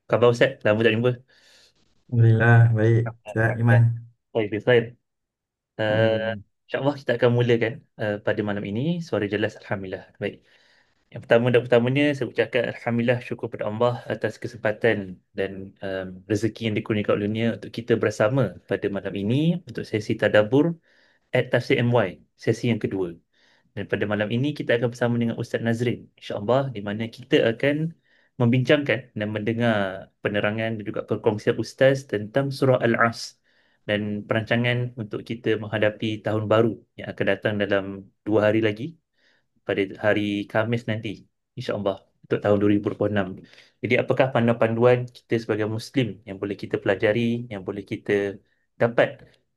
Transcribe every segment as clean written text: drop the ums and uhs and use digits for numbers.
Khabar Ustaz, lama tak jumpa. Alhamdulillah, baik. Sihat, Alhamdulillah. Iman. Baik, Khair. Uh, Alhamdulillah. InsyaAllah kita akan mulakan pada malam ini. Suara jelas, Alhamdulillah. Baik. Yang pertama dan pertamanya, saya ucapkan Alhamdulillah syukur pada Allah atas kesempatan dan rezeki yang dikurniakan olehnya untuk kita bersama pada malam ini untuk sesi tadabbur at Tafsir MY, sesi yang kedua. Dan pada malam ini kita akan bersama dengan Ustaz Nazrin, insya-Allah, di mana kita akan membincangkan dan mendengar penerangan dan juga perkongsian Ustaz tentang surah Al-As dan perancangan untuk kita menghadapi tahun baru yang akan datang dalam 2 hari lagi pada hari Khamis nanti, insya-Allah, untuk tahun 2026. Jadi apakah panduan-panduan kita sebagai Muslim yang boleh kita pelajari, yang boleh kita dapat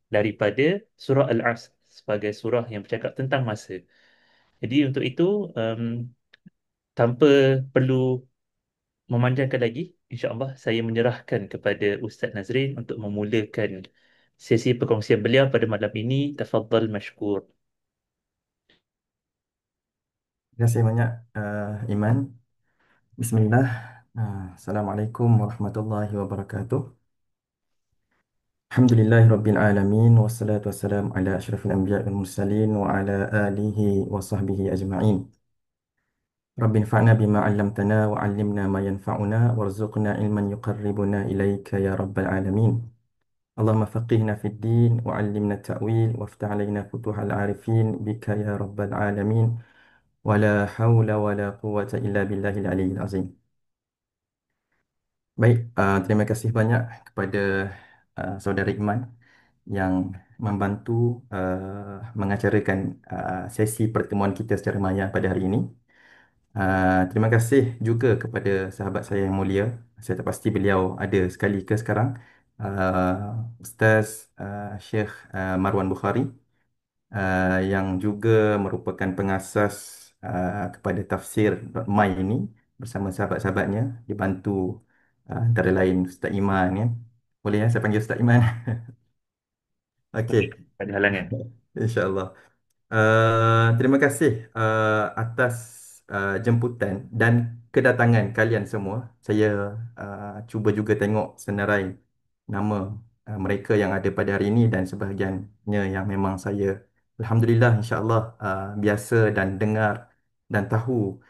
daripada surah Al-As sebagai surah yang bercakap tentang masa. Jadi untuk itu, um, tanpa perlu memanjangkan lagi, insya-Allah saya menyerahkan kepada Ustaz Nazrin untuk memulakan sesi perkongsian beliau pada malam ini. Tafadhal mashkur. Terima kasih banyak, Iman. Bismillah. Assalamualaikum warahmatullahi wabarakatuh. Alhamdulillahi Rabbil Alamin. Wassalatu wassalamu ala ashrafil anbiya wal mursalin wa ala alihi wa sahbihi ajma'in. Rabbi nfa'na bima 'allamtana wa 'allimna ma yanfa'una warzuqna ilman yuqarribuna ilaika ya Rabbal Alamin. اللهم فقهنا في الدين وعلمنا التأويل وافتح علينا فتوح العارفين بك يا رب العالمين ولا حول ولا قوة إلا بالله العلي العظيم. Baik, terima kasih banyak kepada saudara Iman yang membantu mengacarakan sesi pertemuan kita secara maya pada hari ini. Terima kasih juga kepada sahabat saya yang mulia. Saya tak pasti beliau ada sekali ke sekarang. Ustaz Syekh Marwan Bukhari yang juga merupakan pengasas kepada tafsir.my ini bersama sahabat-sahabatnya dibantu antara lain Ustaz Iman ya. Boleh ya saya panggil Ustaz Iman? Boleh, Okey. tak ada halangan. InsyaAllah. Terima kasih atas jemputan dan kedatangan kalian semua. Saya cuba juga tengok senarai nama mereka yang ada pada hari ini dan sebahagiannya yang memang saya Alhamdulillah insya-Allah biasa dan dengar dan tahu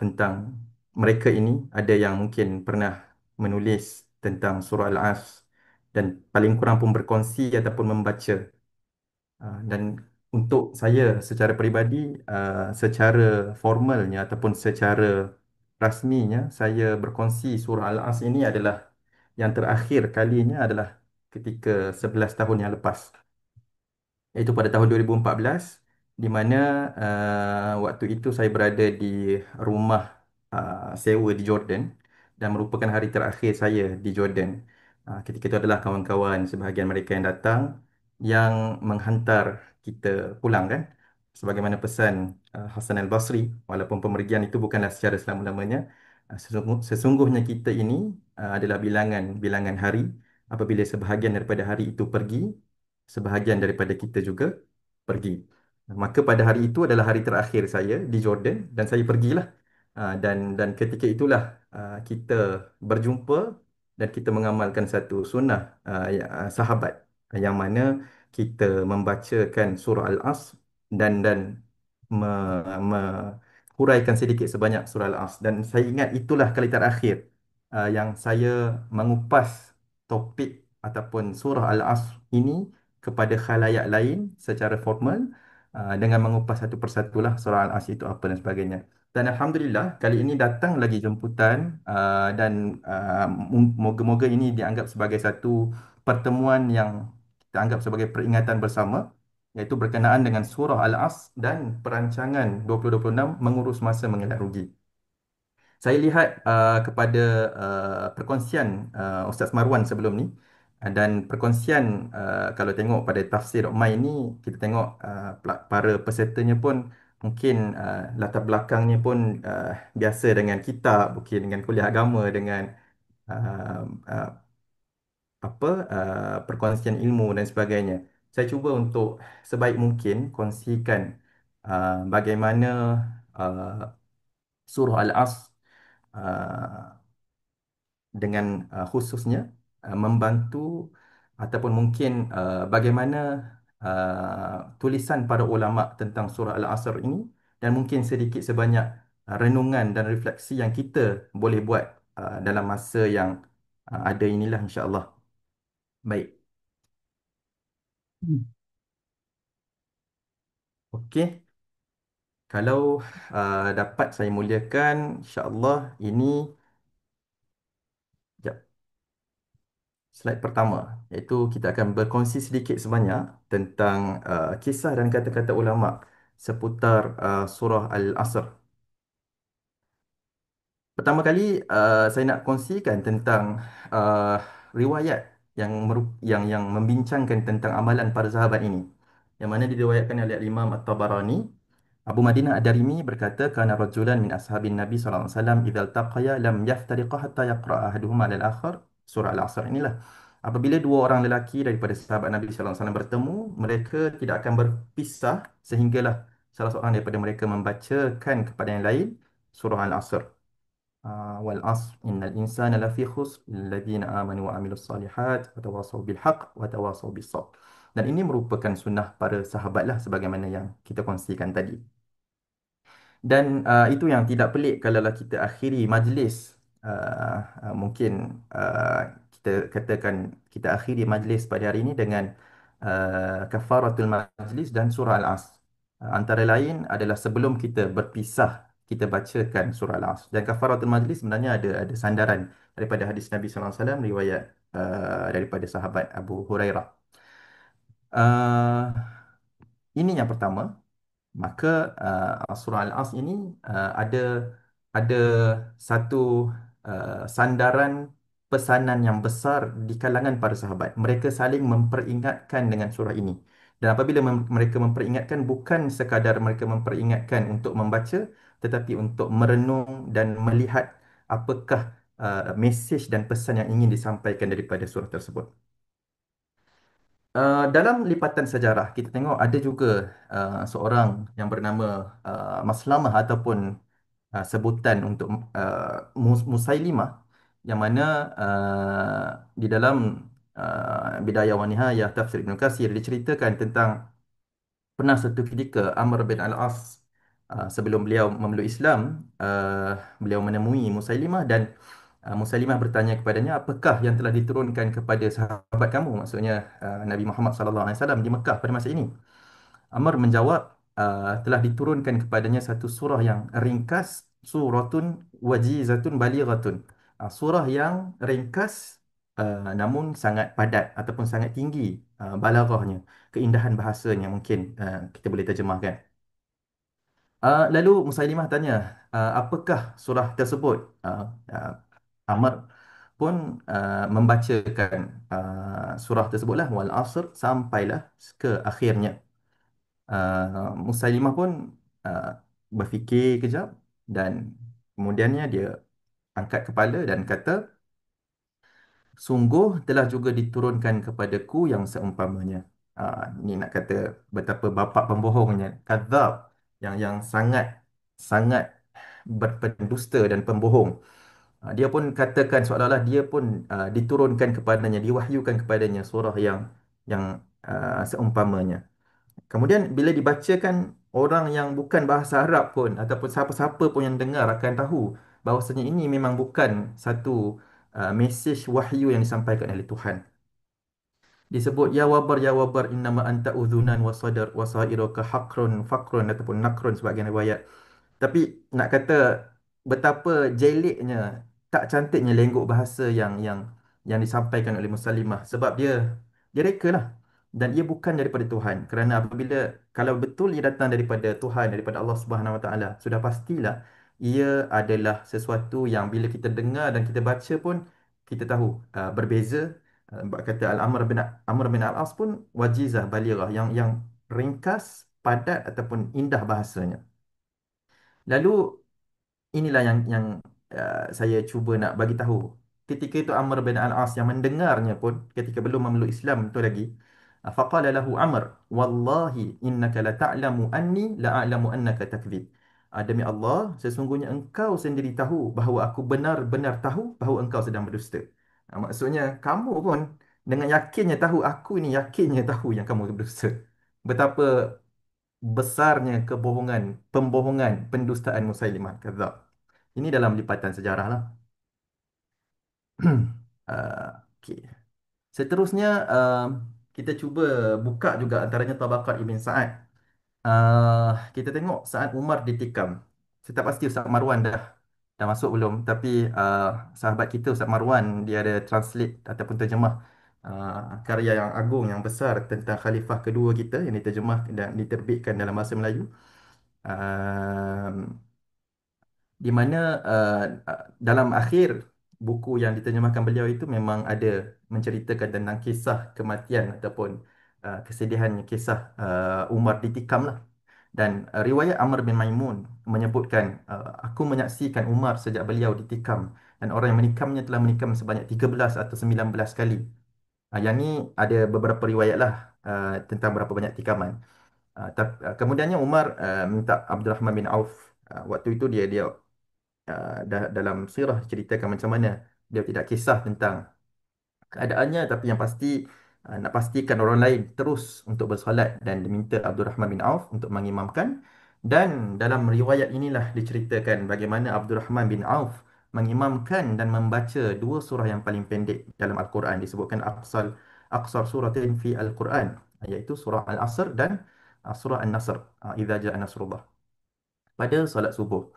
tentang mereka ini. Ada yang mungkin pernah menulis tentang surah Al-As dan paling kurang pun berkongsi ataupun membaca. Dan untuk saya secara peribadi, secara formalnya ataupun secara rasminya, saya berkongsi surah Al-As ini adalah yang terakhir kalinya adalah ketika 11 tahun yang lepas, iaitu pada tahun 2014, di mana waktu itu saya berada di rumah sewa di Jordan dan merupakan hari terakhir saya di Jordan. Ketika itu adalah kawan-kawan sebahagian mereka yang datang yang menghantar kita pulang kan. Sebagaimana pesan Hasan al-Basri, walaupun pemergian itu bukanlah secara selama-lamanya, sesungguhnya kita ini adalah bilangan hari. Apabila sebahagian daripada hari itu pergi, sebahagian daripada kita juga pergi. Maka pada hari itu adalah hari terakhir saya di Jordan dan saya pergilah. Dan ketika itulah kita berjumpa dan kita mengamalkan satu sunnah sahabat yang mana kita membacakan surah Al-As dan huraikan sedikit sebanyak surah Al-As, dan saya ingat itulah kali terakhir yang saya mengupas topik ataupun surah Al-As ini kepada khalayak lain secara formal, dengan mengupas satu persatulah surah Al-As itu apa dan sebagainya. Dan Alhamdulillah kali ini datang lagi jemputan, dan moga-moga ini dianggap sebagai satu pertemuan yang kita anggap sebagai peringatan bersama, iaitu berkenaan dengan surah Al-As dan perancangan 2026 mengurus masa mengelak rugi. Saya lihat kepada perkongsian Ustaz Marwan sebelum ni, dan perkongsian kalau tengok pada tafsir Mai ini, kita tengok para pesertanya pun mungkin latar belakangnya pun biasa dengan kitab, mungkin dengan kuliah agama, dengan uh, uh, perkongsian ilmu dan sebagainya. Saya cuba untuk sebaik mungkin kongsikan bagaimana uh, surah Al-As dengan khususnya membantu ataupun mungkin bagaimana tulisan para ulama tentang surah Al-Asr ini dan mungkin sedikit sebanyak renungan dan refleksi yang kita boleh buat dalam masa yang ada inilah insya-Allah. Baik. Hmm. Okey, kalau dapat saya muliakan insya-Allah ini jap, slide pertama iaitu kita akan berkongsi sedikit sebanyak tentang kisah dan kata-kata ulama seputar surah Al-Asr. Pertama kali saya nak kongsikan tentang uh, riwayat yang membincangkan tentang amalan para sahabat ini. Yang mana diriwayatkan oleh Imam At-Tabarani. Abu Madinah Ad-Darimi berkata, "Kana rajulan min ashabin Nabi sallallahu alaihi wasallam idza iltaqaya lam yaftariqa hatta yaqra ahaduhuma 'ala al-akhar." Surah Al-Asr inilah. Apabila dua orang lelaki daripada sahabat Nabi sallallahu alaihi wasallam bertemu, mereka tidak akan berpisah sehinggalah salah seorang daripada mereka membacakan kepada yang lain surah Al-Asr. Wal asr innal insana lafi khusr illadzina amanu wa amilus solihat wa tawasaw bil haqq wa tawasaw bis sabr. Dan ini merupakan sunnah para sahabat lah sebagaimana yang kita kongsikan tadi. Dan itu yang tidak pelik kalaulah kita akhiri majlis mungkin kita katakan kita akhiri majlis pada hari ini dengan kafaratul majlis dan surah Al-Asr. Antara lain adalah sebelum kita berpisah kita bacakan surah Al-Asr. Dan kafaratul majlis sebenarnya ada sandaran daripada hadis Nabi sallallahu alaihi wasallam riwayat daripada sahabat Abu Hurairah. Uh, ini yang pertama. Maka surah Al-As ini ada satu sandaran pesanan yang besar di kalangan para sahabat. Mereka saling memperingatkan dengan surah ini. Dan apabila mereka memperingatkan, bukan sekadar mereka memperingatkan untuk membaca, tetapi untuk merenung dan melihat apakah mesej dan pesan yang ingin disampaikan daripada surah tersebut. Dalam lipatan sejarah, kita tengok ada juga seorang yang bernama Maslamah ataupun sebutan untuk Musailimah yang mana di dalam Bidayah wa Nihayah Tafsir Ibn Katsir diceritakan tentang pernah satu ketika Amr bin Al-As sebelum beliau memeluk Islam, beliau menemui Musailimah dan Musailimah bertanya kepadanya, apakah yang telah diturunkan kepada sahabat kamu, maksudnya Nabi Muhammad sallallahu alaihi wasallam di Mekah pada masa ini. Amr menjawab, telah diturunkan kepadanya satu surah yang ringkas, suratun wajizatun balighatun. Surah yang ringkas namun sangat padat ataupun sangat tinggi balaghahnya, keindahan bahasanya mungkin kita boleh terjemahkan. Lalu Musailimah tanya, apakah surah tersebut? Uh, Amr pun membacakan surah tersebutlah wal asr sampailah ke akhirnya. Musailimah pun uh, berfikir kejap dan kemudiannya dia angkat kepala dan kata, sungguh telah juga diturunkan kepadaku yang seumpamanya. Ini nak kata betapa bapa pembohongnya, kadzab, yang sangat sangat berpendusta dan pembohong. Dia pun katakan seolah-olah dia pun diturunkan kepadanya, diwahyukan kepadanya surah yang seumpamanya. Kemudian bila dibacakan, orang yang bukan bahasa Arab pun ataupun siapa-siapa pun yang dengar akan tahu bahawasanya ini memang bukan satu mesej wahyu yang disampaikan oleh Tuhan. Disebut ya wabar innama anta udhunan wa sadar wa sairuka hakrun fakrun ataupun nakrun sebagian riwayat. Tapi nak kata betapa jeleknya, tak cantiknya lenggok bahasa yang disampaikan oleh Muslimah sebab dia reka lah dan ia bukan daripada Tuhan. Kerana apabila kalau betul ia datang daripada Tuhan, daripada Allah Subhanahu Wa Taala, sudah pastilah ia adalah sesuatu yang bila kita dengar dan kita baca pun kita tahu berbeza. Kata Amr bin Al-As pun wajizah balighah yang ringkas, padat ataupun indah bahasanya. Lalu inilah yang saya cuba nak bagi tahu. Ketika itu Amr bin Al-As yang mendengarnya pun ketika belum memeluk Islam itu lagi. Faqala lahu Amr, wallahi innaka la ta'lamu anni la a'lamu annaka takdzib. Demi Allah, sesungguhnya engkau sendiri tahu bahawa aku benar-benar tahu bahawa engkau sedang berdusta. Maksudnya kamu pun dengan yakinnya tahu, aku ini yakinnya tahu yang kamu berdusta. Betapa besarnya kebohongan, pembohongan, pendustaan Musailimah kadzab. Ini dalam lipatan sejarah lah. Okey. Seterusnya, kita cuba buka juga antaranya Tabaqat Ibn Sa'ad. Kita tengok saat Umar ditikam. Saya tak pasti Ustaz Marwan dah masuk belum. Tapi sahabat kita Ustaz Marwan, dia ada translate ataupun terjemah karya yang agung, yang besar tentang khalifah kedua kita yang diterjemah dan diterbitkan dalam bahasa Melayu. Uh, di mana dalam akhir buku yang diterjemahkan beliau itu memang ada menceritakan tentang kisah kematian ataupun kesedihan kisah Umar ditikam lah. Dan riwayat Amr bin Maimun menyebutkan, aku menyaksikan Umar sejak beliau ditikam dan orang yang menikamnya telah menikam sebanyak 13 atau 19 kali. Yang ni ada beberapa riwayat lah tentang berapa banyak tikaman. Kemudiannya Umar minta Abdul Rahman bin Auf. Waktu itu dia dalam sirah ceritakan macam mana dia tidak kisah tentang keadaannya, tapi yang pasti nak pastikan orang lain terus untuk bersolat dan diminta Abdul Rahman bin Auf untuk mengimamkan. Dan dalam riwayat inilah diceritakan bagaimana Abdul Rahman bin Auf mengimamkan dan membaca dua surah yang paling pendek dalam Al-Quran, disebutkan aqsar suratin fi Al-Quran, iaitu surah Al-Asr dan surah An-Nasr, idza jaa nasrullah, pada solat subuh.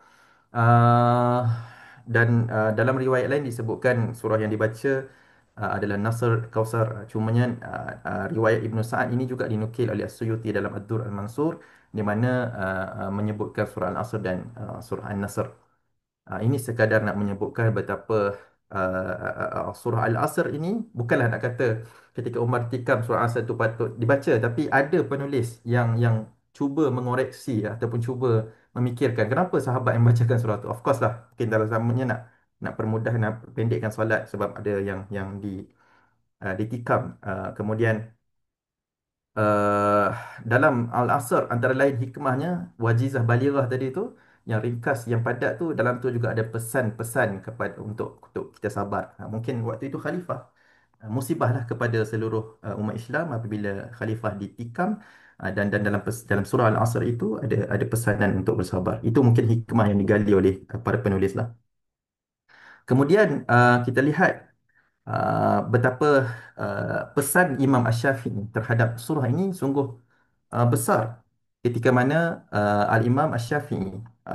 Uh, dan dalam riwayat lain disebutkan surah yang dibaca adalah Nasr Kausar. Cumanya riwayat Ibnu Sa'ad ini juga dinukil oleh As-Suyuti dalam Ad-Dur Al-Mansur, di mana menyebutkan surah Al-Asr dan surah An-Nasr. Ini sekadar nak menyebutkan betapa surah Al-Asr ini bukanlah nak kata ketika Umar tikam surah Al-Asr itu patut dibaca, tapi ada penulis yang cuba mengoreksi ataupun cuba memikirkan kenapa sahabat yang membacakan surah itu. Of course lah, mungkin dalam zamannya nak permudah, nak pendekkan solat sebab ada yang ditikam. Kemudian uh, dalam Al-Asr antara lain hikmahnya, wajizah balighah tadi tu, yang ringkas, yang padat tu, dalam tu juga ada pesan-pesan kepada untuk kita sabar. Mungkin waktu itu khalifah musibahlah kepada seluruh umat Islam apabila khalifah ditikam, dan dalam surah Al-Asr itu ada pesanan untuk bersabar. Itu mungkin hikmah yang digali oleh para penulis lah. Kemudian kita lihat betapa pesan Imam Ash-Shafi'i terhadap surah ini sungguh besar, ketika mana Al-Imam Ash-Shafi'i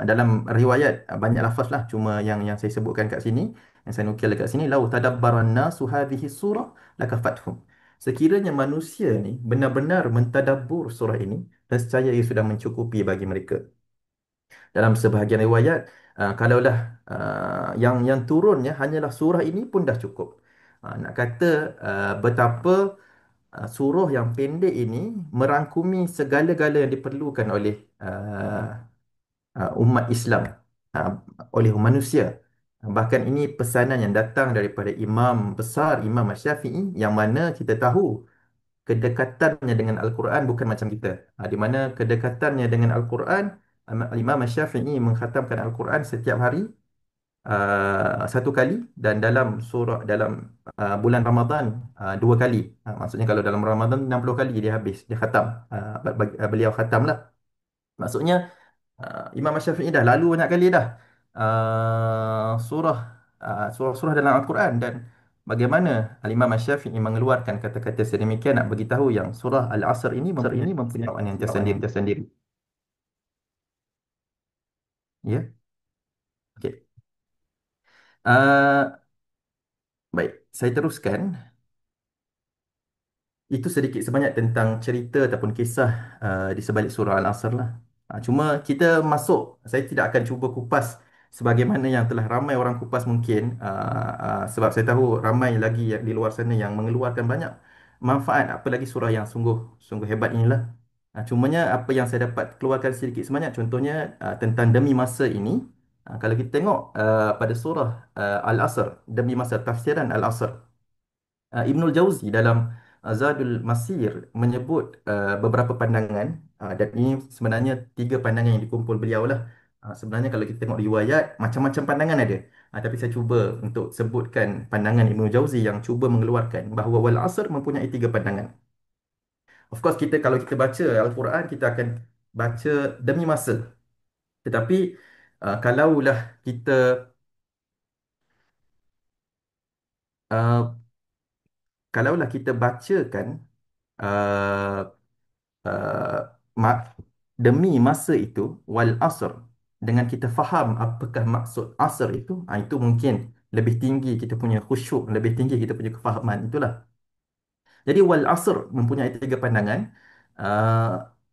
dalam riwayat banyak lafaz lah, cuma yang saya sebutkan kat sini, yang saya nukil dekat sini, lau tadabbaran nasu hadhihi surah lakafathum. Sekiranya manusia ni benar-benar mentadabbur surah ini, nescaya ia sudah mencukupi bagi mereka. Dalam sebahagian riwayat, kalaulah yang turunnya hanyalah surah ini pun dah cukup. Nak kata betapa surah yang pendek ini merangkumi segala-gala yang diperlukan oleh umat Islam, uh, oleh manusia. Bahkan ini pesanan yang datang daripada imam besar, Imam Syafi'i, yang mana kita tahu kedekatannya dengan Al-Quran bukan macam kita. Di mana kedekatannya dengan Al-Quran, Imam Syafi'i mengkhatamkan Al-Quran setiap hari satu kali, dan dalam bulan Ramadan dua kali. Maksudnya kalau dalam Ramadan 60 kali dia habis, dia khatam. Beliau khatam lah. Maksudnya Imam Syafi'i dah lalu banyak kali dah surah-surah dalam Al-Quran. Dan bagaimana Al-Imam Syafi'i mengeluarkan kata-kata sedemikian nak bagi tahu yang surah Al-Asr ini mempunyai istimewaan yang tersendiri. Ya, okey. Uh, Baik, saya teruskan. Itu sedikit sebanyak tentang cerita ataupun kisah di sebalik surah Al-Asr lah. Cuma kita masuk, saya tidak akan cuba kupas sebagaimana yang telah ramai orang kupas mungkin, sebab saya tahu ramai lagi di luar sana yang mengeluarkan banyak manfaat, apalagi surah yang sungguh sungguh hebat inilah. Cumanya apa yang saya dapat keluarkan sedikit sebanyak, contohnya tentang demi masa ini. Kalau kita tengok pada surah Al-Asr, demi masa, tafsiran Al-Asr, Ibnul Jauzi dalam Zadul Masir menyebut beberapa pandangan, dan ini sebenarnya tiga pandangan yang dikumpul beliau lah. Sebenarnya kalau kita tengok riwayat, macam-macam pandangan ada. Tapi saya cuba untuk sebutkan pandangan Ibnu Jauzi yang cuba mengeluarkan bahawa wal asr mempunyai tiga pandangan. Of course, kita kalau kita baca Al-Quran, kita akan baca demi masa. Tetapi kalaulah kita uh, kalaulah kita bacakan uh, uh, ma- demi masa itu wal asr, dengan kita faham apakah maksud asr itu, itu mungkin lebih tinggi kita punya khusyuk, lebih tinggi kita punya kefahaman itulah. Jadi wal asr mempunyai tiga pandangan.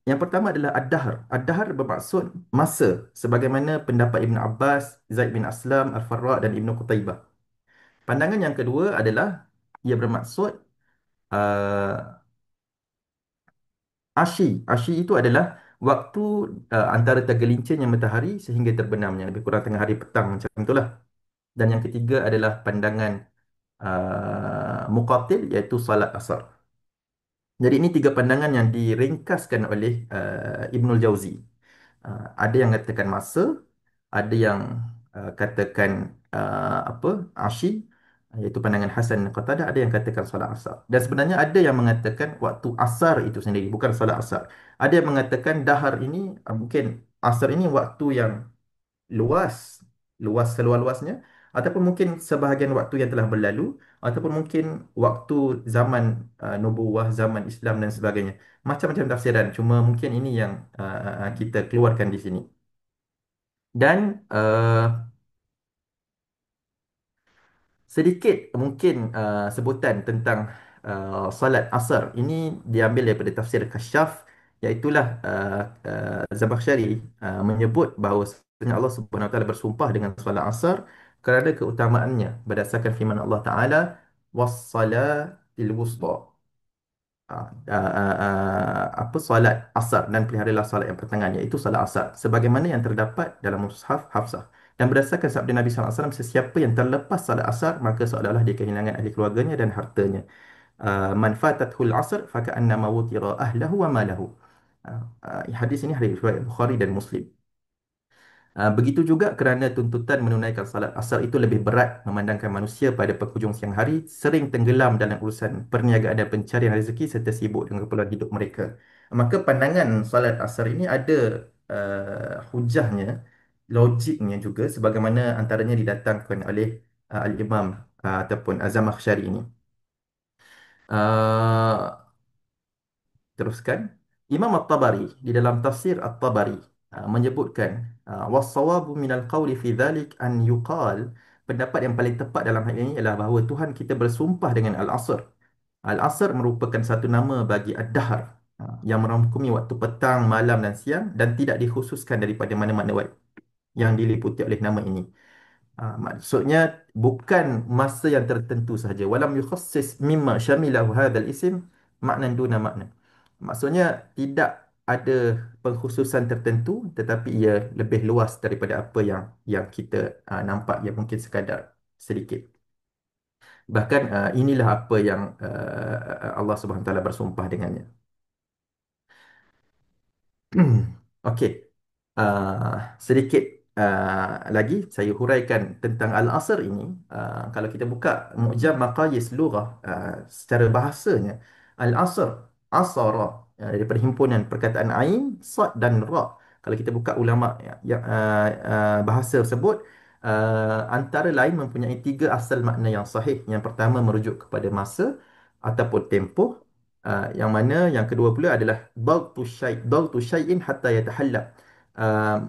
Yang pertama adalah ad-dahr. Ad-dahr bermaksud masa, sebagaimana pendapat Ibn Abbas, Zaid bin Aslam, Al-Farra dan Ibn Qutaybah. Pandangan yang kedua adalah ia bermaksud uh, Ashi. Ashi itu adalah waktu antara tergelincirnya matahari sehingga terbenamnya. Lebih kurang tengah hari petang macam itulah. Dan yang ketiga adalah pandangan Muqatil, iaitu salat asar. Jadi ini tiga pandangan yang diringkaskan oleh Ibnul Jauzi. Ada yang katakan masa, ada yang katakan apa, Ashi, iaitu pandangan Hasan dan Qatadah, ada yang katakan solat asar. Dan sebenarnya ada yang mengatakan waktu asar itu sendiri, bukan solat asar. Ada yang mengatakan dahar ini, mungkin asar ini waktu yang luas, luas seluas-luasnya, ataupun mungkin sebahagian waktu yang telah berlalu, ataupun mungkin waktu zaman nubuwah, zaman Islam dan sebagainya. Macam-macam tafsiran, cuma mungkin ini yang kita keluarkan di sini. Dan sedikit mungkin sebutan tentang salat asar ini diambil daripada tafsir Kasyaf, iaitulah Zamakhsyari menyebut bahawa sebenarnya Allah Subhanahu Wa Taala bersumpah dengan salat asar kerana keutamaannya berdasarkan firman Allah Taala, was-salatil wusta. Apa, solat asar, dan peliharalah solat yang pertengahan, iaitu solat asar sebagaimana yang terdapat dalam mushaf Hafsah. Dan berdasarkan sabda Nabi SAW, sesiapa yang terlepas solat asar maka seolah-olah dia kehilangan ahli keluarganya dan hartanya. Man fatathul asr faka'annama wutira ahlahu wa malahu. Hadis ini hadis riwayat Bukhari dan Muslim. Begitu juga kerana tuntutan menunaikan salat asar itu lebih berat, memandangkan manusia pada penghujung siang hari sering tenggelam dalam urusan perniagaan dan pencarian rezeki serta sibuk dengan keperluan hidup mereka. Maka pandangan salat asar ini ada hujahnya, logiknya juga, sebagaimana antaranya didatangkan oleh Al-Imam ataupun Az-Zamakhsyari ini. Uh, Teruskan. Imam At-Tabari di dalam tafsir At-Tabari menyebutkan was-sawabu minal qawli fi dhalik an yuqal, pendapat yang paling tepat dalam hal ini ialah bahawa Tuhan kita bersumpah dengan Al-Asr. Al-Asr merupakan satu nama bagi Ad-Dahr, yang merangkumi waktu petang, malam dan siang, dan tidak dikhususkan daripada mana-mana waktu yang diliputi oleh nama ini. Maksudnya bukan masa yang tertentu sahaja. Walam yukhassis mimma syamilahu hadzal isim maknan duna makna. Maksudnya tidak ada pengkhususan tertentu, tetapi ia lebih luas daripada apa yang kita nampak, yang mungkin sekadar sedikit. Bahkan inilah apa yang Allah Subhanahu Wa Taala bersumpah dengannya. Okey. Sedikit lagi saya huraikan tentang Al-Asr ini. Kalau kita buka Mu'jam Maqayis Lughah, secara bahasanya, Al-Asr, Asara, daripada himpunan perkataan Ain, Sad dan Ra. Kalau kita buka ulama yang bahasa tersebut, antara lain mempunyai tiga asal makna yang sahih. Yang pertama merujuk kepada masa ataupun tempoh. Yang mana yang kedua pula adalah dagtu syai'in hatta yatahalla.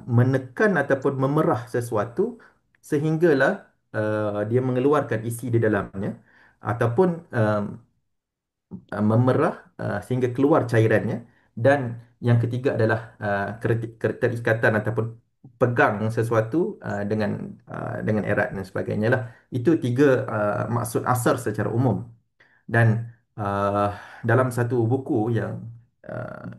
Menekan ataupun memerah sesuatu sehinggalah dia mengeluarkan isi di dalamnya, ataupun memerah sehingga keluar cairannya. Dan yang ketiga adalah keterikatan ataupun pegang sesuatu dengan erat dan sebagainya lah. Itu tiga maksud asar secara umum. Dan dalam satu buku yang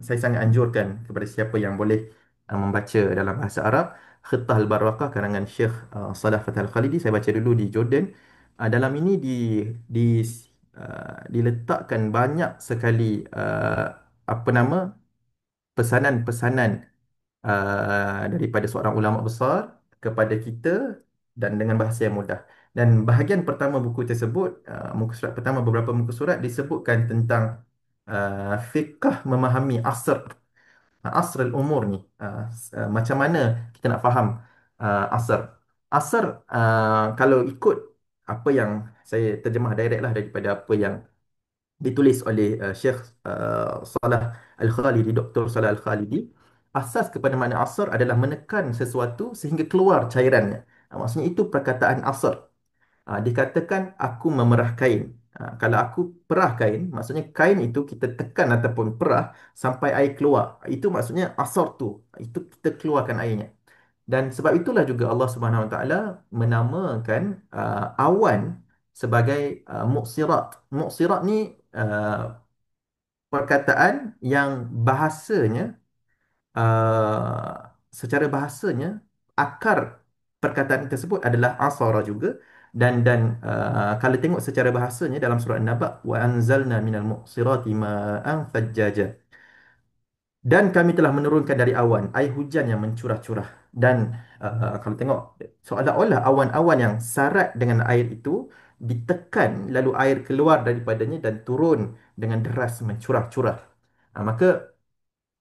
saya sangat anjurkan kepada siapa yang boleh membaca dalam bahasa Arab, Khittah Al-Barakah karangan Syekh Salah Fath Al-Khalidi, saya baca dulu di Jordan. Dalam ini di diletakkan banyak sekali apa nama, pesanan-pesanan daripada seorang ulama besar kepada kita dan dengan bahasa yang mudah. Dan bahagian pertama buku tersebut, muka surat pertama, beberapa muka surat disebutkan tentang fiqh memahami asr al-umur ni. Macam mana kita nak faham asr. Asr, kalau ikut apa yang saya terjemah direct lah daripada apa yang ditulis oleh Syekh Salah Al-Khalidi, Dr. Salah Al-Khalidi. Asas kepada makna asar adalah menekan sesuatu sehingga keluar cairannya. Maksudnya itu perkataan asar. Dikatakan aku memerah kain. Kalau aku perah kain, maksudnya kain itu kita tekan ataupun perah sampai air keluar. Itu maksudnya asar tu. Itu kita keluarkan airnya. Dan sebab itulah juga Allah Subhanahu Wa Taala menamakan awan sebagai muksirat. Muksirat ni perkataan yang bahasanya, secara bahasanya, akar perkataan tersebut adalah asara juga. Dan kalau tengok secara bahasanya dalam surah An-Naba, wa anzalna minal muqsirati ma'an thajjaja. Dan kami telah menurunkan dari awan air hujan yang mencurah-curah. Dan kalau tengok, seolah-olah awan-awan yang sarat dengan air itu ditekan, lalu air keluar daripadanya dan turun dengan deras mencurah-curah. Maka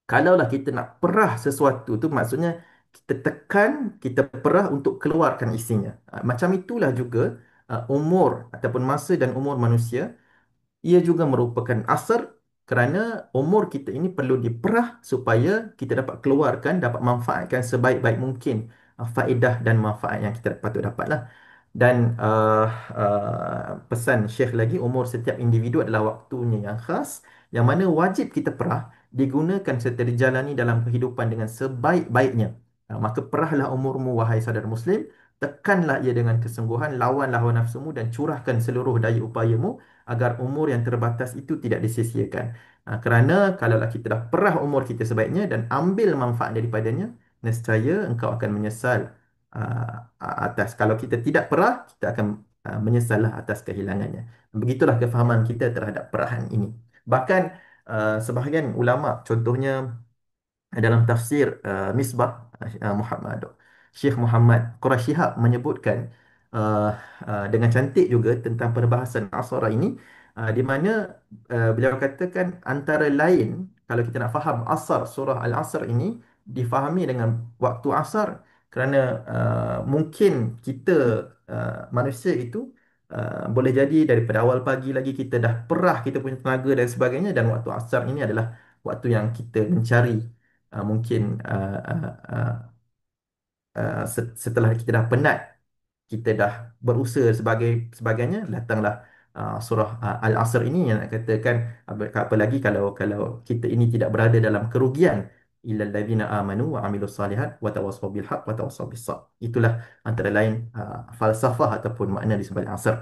kalaulah kita nak perah sesuatu tu, maksudnya kita tekan, kita perah untuk keluarkan isinya. Macam itulah juga umur ataupun masa dan umur manusia, ia juga merupakan asar, kerana umur kita ini perlu diperah supaya kita dapat keluarkan, dapat manfaatkan sebaik-baik mungkin faedah dan manfaat yang kita patut dapatlah. Dan pesan Syekh lagi, umur setiap individu adalah waktunya yang khas, yang mana wajib kita perah, digunakan serta dijalani dalam kehidupan dengan sebaik-baiknya. Maka perahlah umurmu, wahai saudara Muslim. Tekanlah ia dengan kesungguhan, lawanlah hawa nafsumu dan curahkan seluruh daya upayamu agar umur yang terbatas itu tidak disia-siakan. Kerana kalaulah kita dah perah umur kita sebaiknya dan ambil manfaat daripadanya, nescaya engkau akan menyesal atas. Kalau kita tidak perah, kita akan menyesallah atas kehilangannya. Begitulah kefahaman kita terhadap perahan ini. Bahkan sebahagian ulama, contohnya dalam tafsir Misbah, Muhammad Syekh Muhammad Quraisy Shihab menyebutkan uh, dengan cantik juga tentang perbahasan asara ini, di mana beliau katakan antara lain, kalau kita nak faham asar, surah Al-Asr ini difahami dengan waktu asar, kerana mungkin kita manusia itu boleh jadi daripada awal pagi lagi kita dah perah kita punya tenaga dan sebagainya, dan waktu asar ini adalah waktu yang kita mencari mungkin setelah kita dah penat, kita dah berusaha sebagainya, datanglah surah Al-Asr ini yang nak katakan apa lagi kalau kita ini tidak berada dalam kerugian, illal ladzina amanu wa amilus salihat wa tawassaw bil haqq wa tawassaw bis sabr. Itulah antara lain falsafah ataupun makna di sebalik asar.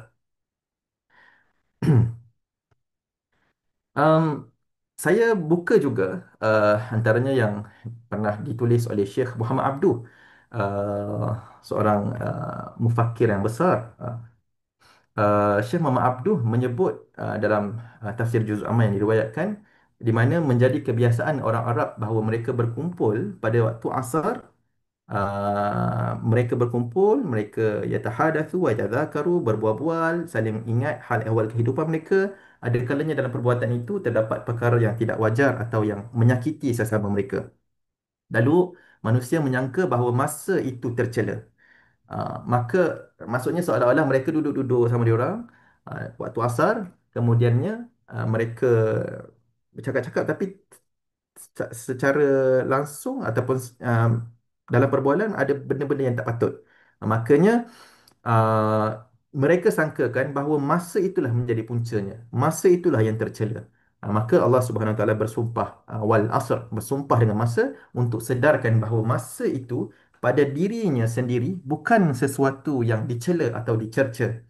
Um, saya buka juga antaranya yang pernah ditulis oleh Syekh Muhammad Abduh, seorang mufakir yang besar. Syekh Muhammad Abduh menyebut dalam tafsir Juz' Amma yang diriwayatkan, di mana menjadi kebiasaan orang Arab bahawa mereka berkumpul pada waktu asar. Mereka berkumpul, mereka yatahadatsu wa yatadzakaru, berbual-bual, saling ingat hal ehwal kehidupan mereka. Ada kalanya dalam perbuatan itu terdapat perkara yang tidak wajar atau yang menyakiti sesama mereka. Lalu manusia menyangka bahawa masa itu tercela. Maka maksudnya seolah-olah mereka duduk-duduk sama diorang waktu asar, kemudiannya mereka bercakap-cakap, tapi secara langsung ataupun dalam perbualan ada benda-benda yang tak patut. Makanya uh, mereka sangkakan bahawa masa itulah menjadi puncanya. Masa itulah yang tercela. Maka Allah Subhanahu Wa Taala bersumpah, wal asr, bersumpah dengan masa untuk sedarkan bahawa masa itu pada dirinya sendiri bukan sesuatu yang dicela atau dicerca.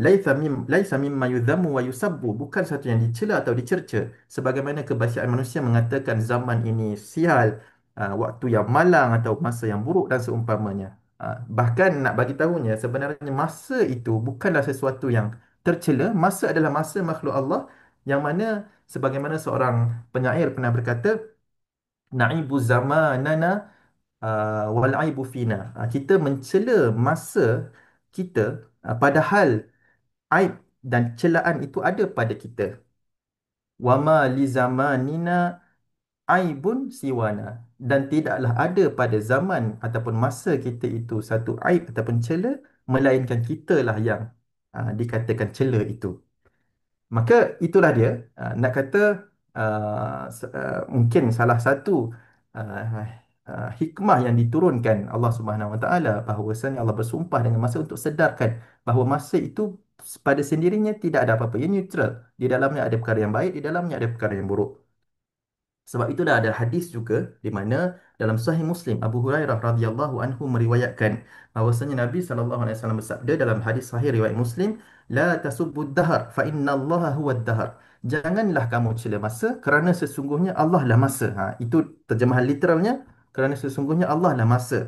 Laisa mimma yudhammu wa yusabbu, bukan satu yang dicela atau dicerca, sebagaimana kebiasaan manusia mengatakan zaman ini sial, waktu yang malang atau masa yang buruk dan seumpamanya. Bahkan nak bagi tahunya, sebenarnya masa itu bukanlah sesuatu yang tercela. Masa adalah masa makhluk Allah, yang mana sebagaimana seorang penyair pernah berkata, Na'ibu zamanana wal aibu fina. Kita mencela masa kita, padahal aib dan celaan itu ada pada kita. Wama li zamanina aibun siwana, dan tidaklah ada pada zaman ataupun masa kita itu satu aib ataupun cela, melainkan kitalah yang dikatakan cela itu. Maka itulah dia, nak kata mungkin salah satu uh, hikmah yang diturunkan Allah Subhanahu Wa Taala, bahawasanya Allah bersumpah dengan masa untuk sedarkan bahawa masa itu pada sendirinya tidak ada apa-apa, ia neutral. Di dalamnya ada perkara yang baik, di dalamnya ada perkara yang buruk. Sebab itulah ada hadis juga di mana dalam Sahih Muslim, Abu Hurairah radhiyallahu anhu meriwayatkan bahwasanya Nabi sallallahu alaihi wasallam bersabda dalam hadis sahih riwayat Muslim, la tasubbud dahar fa innallaha huwad dahar. Janganlah kamu cela masa kerana sesungguhnya Allah lah masa. Itu terjemahan literalnya, kerana sesungguhnya Allah lah masa,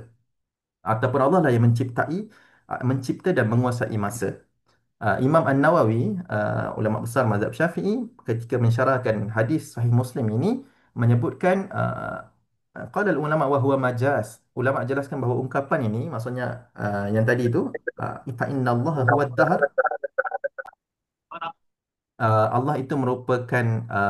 ataupun Allah lah yang mencipta dan menguasai masa. Imam An-Nawawi, ulama besar mazhab Syafi'i, ketika mensyarahkan hadis Sahih Muslim ini menyebutkan qala ulama wa huwa majaz. Ulama jelaskan bahawa ungkapan ini maksudnya yang tadi itu, fa innallaha huwad dahar, Allah itu merupakan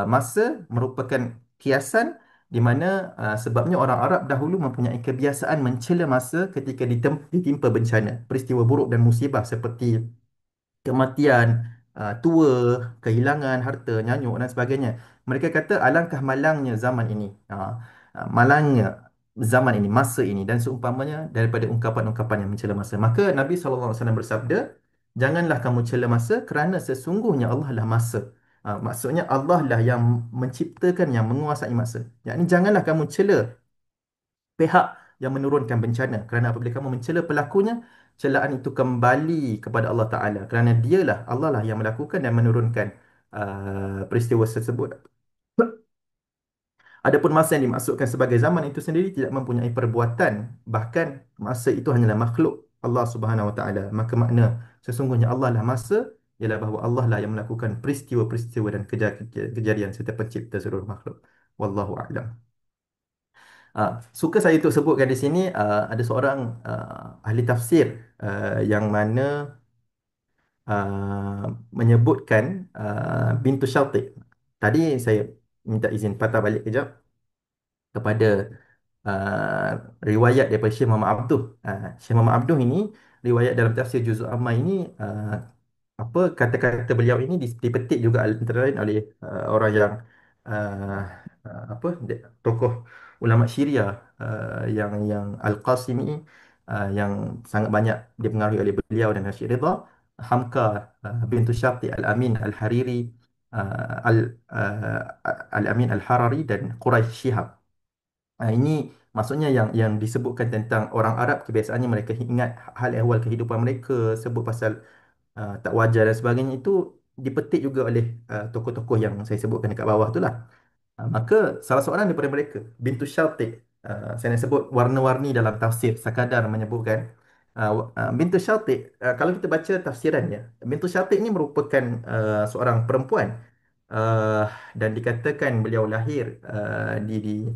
masa, merupakan kiasan, di mana sebabnya orang Arab dahulu mempunyai kebiasaan mencela masa ketika ditimpa bencana, peristiwa buruk dan musibah seperti kematian, tua, kehilangan harta, nyanyuk dan sebagainya. Mereka kata alangkah malangnya zaman ini. Malangnya zaman ini, masa ini dan seumpamanya daripada ungkapan-ungkapan yang mencela masa. Maka Nabi SAW bersabda, janganlah kamu cela masa kerana sesungguhnya Allah lah masa. Maksudnya Allah lah yang menciptakan, yang menguasai masa. Yakni janganlah kamu cela pihak yang menurunkan bencana, kerana apabila kamu mencela pelakunya, celaan itu kembali kepada Allah Ta'ala, kerana dialah, Allah lah yang melakukan dan menurunkan peristiwa tersebut. Adapun masa yang dimaksudkan sebagai zaman itu sendiri tidak mempunyai perbuatan, bahkan masa itu hanyalah makhluk Allah Subhanahu Wa Ta'ala. Maka makna sesungguhnya Allah lah masa ialah bahawa Allah lah yang melakukan peristiwa-peristiwa dan kejadian serta pencipta seluruh makhluk. Wallahu a'lam. Suka saya untuk sebutkan di sini, ada seorang ahli tafsir yang mana menyebutkan Bintu Syatib. Tadi saya minta izin patah balik kejap kepada uh, riwayat daripada Syekh Muhammad Abduh. Syekh Muhammad Abduh ini, riwayat dalam tafsir Juzul Amma ini, apa kata-kata beliau ini dipetik juga antara lain oleh orang yang uh, tokoh ulama Syiah, yang Al-Qasimi, yang sangat banyak dipengaruhi oleh beliau dan Rashid Ridha, Hamka bintu Syafti Al-Amin Al-Hariri, Al-Amin Al-Harari dan Quraisy Shihab. Ini maksudnya yang disebutkan tentang orang Arab, kebiasaannya mereka ingat hal ehwal kehidupan mereka, sebut pasal tak wajar dan sebagainya, itu dipetik juga oleh tokoh-tokoh yang saya sebutkan dekat bawah tu lah. Maka salah seorang daripada mereka, Bintu Syatib, saya nak sebut warna-warni dalam tafsir sekadar menyebutkan, Bintu Syatib, kalau kita baca tafsirannya, Bintu Syatib ini merupakan seorang perempuan, uh, dan dikatakan beliau lahir di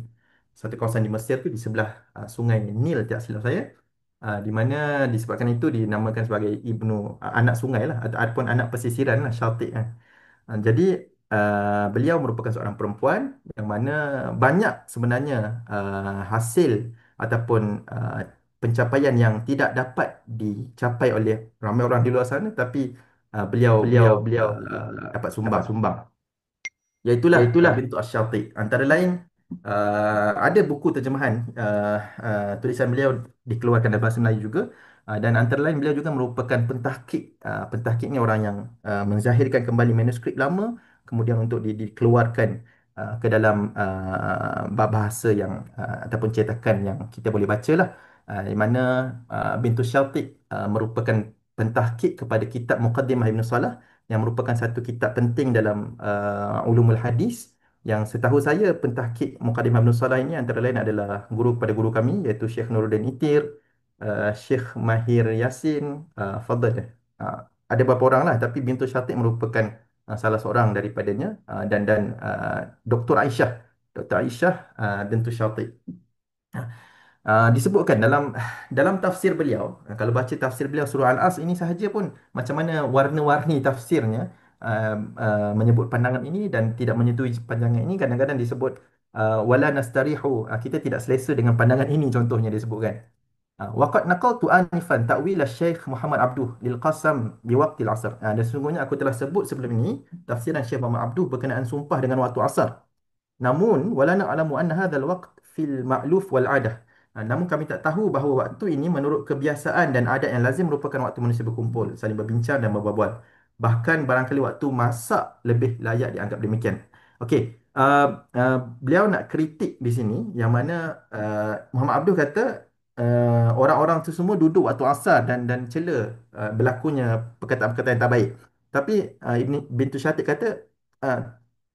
satu kawasan di Mesir tu, di sebelah sungai Nil, tak silap saya. Di mana disebabkan itu dinamakan sebagai ibnu, anak sungai lah, ataupun anak pesisiran lah, Syatib kan. Jadi beliau merupakan seorang perempuan yang mana banyak sebenarnya hasil ataupun pencapaian yang tidak dapat dicapai oleh ramai orang di luar sana, tapi beliau beliau beliau dapat dapat sumbang. sumbang. Iaitulah Iaitulah Bintu Asy-Syati. Antara lain, ada buku terjemahan tulisan beliau dikeluarkan dalam bahasa Melayu juga. Dan antara lain beliau juga merupakan pentahkik. Pentahkik ni orang yang menzahirkan kembali manuskrip lama, kemudian untuk dikeluarkan ke dalam bahasa yang ataupun cetakan yang kita boleh baca lah. Di mana Bintu Syati merupakan pentahkik kepada kitab Muqaddimah Ibn Salah, yang merupakan satu kitab penting dalam ulumul hadis, yang setahu saya pentahkik Muqaddimah Ibn Salah ini antara lain adalah guru kepada guru kami, iaitu Syekh Nuruddin Itir, Syekh Mahir Yasin, Fadl. Ada beberapa orang lah, tapi Bintu Syatib merupakan salah seorang daripadanya, dan Dr. Aisyah. Dr. Aisyah Bintu Syatib. Disebutkan dalam dalam tafsir beliau, kalau baca tafsir beliau surah Al-As ini sahaja pun macam mana warna-warni tafsirnya menyebut pandangan ini dan tidak menyetujui pandangan ini, kadang-kadang disebut wala nastarihu, kita tidak selesa dengan pandangan ini, contohnya disebutkan waqad naqaltu anifan ta'wil Syekh Muhammad Abduh lil Qasam di waqtil asr. Dan sesungguhnya aku telah sebut sebelum ini tafsiran Syekh Muhammad Abduh berkenaan sumpah dengan waktu asar. Namun wala na'lamu anna hadzal waqt fil ma'luf wal 'adah. Namun kami tak tahu bahawa waktu ini menurut kebiasaan dan adat yang lazim merupakan waktu manusia berkumpul, saling berbincang dan berbual. Bahkan barangkali waktu masak lebih layak dianggap demikian. Okey, beliau nak kritik di sini yang mana Muhammad Abdul kata orang-orang tu semua duduk waktu asar dan cela berlakunya perkataan-perkataan yang tak baik. Tapi Ibn Bintu Syatib kata uh,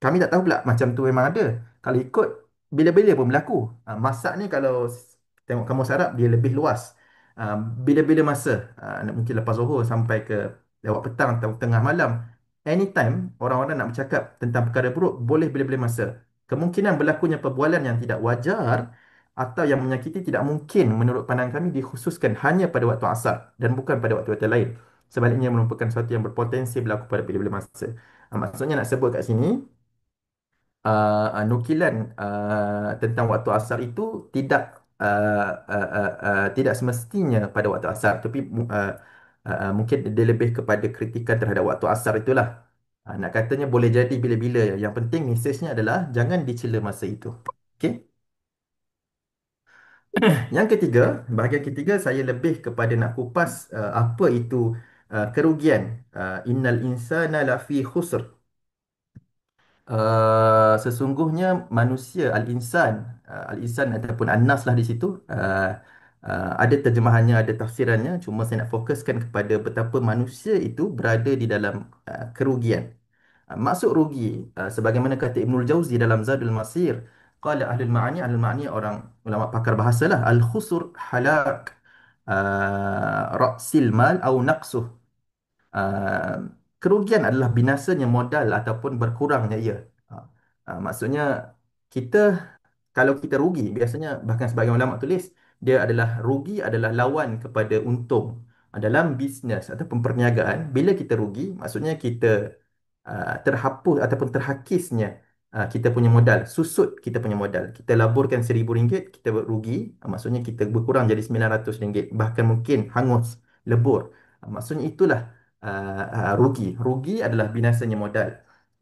kami tak tahu pula macam tu memang ada. Kalau ikut bila-bila pun berlaku. Masak ni kalau tengok Kamus Arab dia lebih luas. Bila-bila masa, mungkin lepas Zuhur sampai ke lewat petang atau tengah malam. Anytime orang-orang nak bercakap tentang perkara buruk, boleh bila-bila masa. Kemungkinan berlakunya perbualan yang tidak wajar atau yang menyakiti tidak mungkin menurut pandangan kami dikhususkan hanya pada waktu asar dan bukan pada waktu-waktu lain. Sebaliknya merupakan sesuatu yang berpotensi berlaku pada bila-bila masa. Maksudnya nak sebut kat sini, nukilan tentang waktu asar itu tidak semestinya pada waktu asar, tapi mungkin dia lebih kepada kritikan terhadap waktu asar itulah. Nak katanya boleh jadi bila-bila. Yang penting mesejnya adalah jangan dicela masa itu. Okey. Yang ketiga, bahagian ketiga saya lebih kepada nak kupas apa itu kerugian. Innal insana lafi khusr. Sesungguhnya manusia al-insan ataupun an-nas lah di situ, ada terjemahannya, ada tafsirannya, cuma saya nak fokuskan kepada betapa manusia itu berada di dalam kerugian. Maksud rugi, sebagaimana kata Ibnul Jauzi dalam Zadul Masir, qala ahlul ma'ani orang ulama pakar bahasa lah, al-khusur halak ra'sil mal au naqsuh. uh, Kerugian adalah binasanya modal ataupun berkurangnya ia. Maksudnya kita, kalau kita rugi, biasanya bahkan sebagian ulama tulis dia adalah rugi adalah lawan kepada untung. Dalam bisnes ataupun perniagaan, bila kita rugi, maksudnya kita terhapus ataupun terhakisnya kita punya modal, susut kita punya modal. Kita laburkan RM1,000, kita rugi, maksudnya kita berkurang jadi RM900, bahkan mungkin hangus, lebur. Maksudnya itulah rugi. Rugi adalah binasanya modal.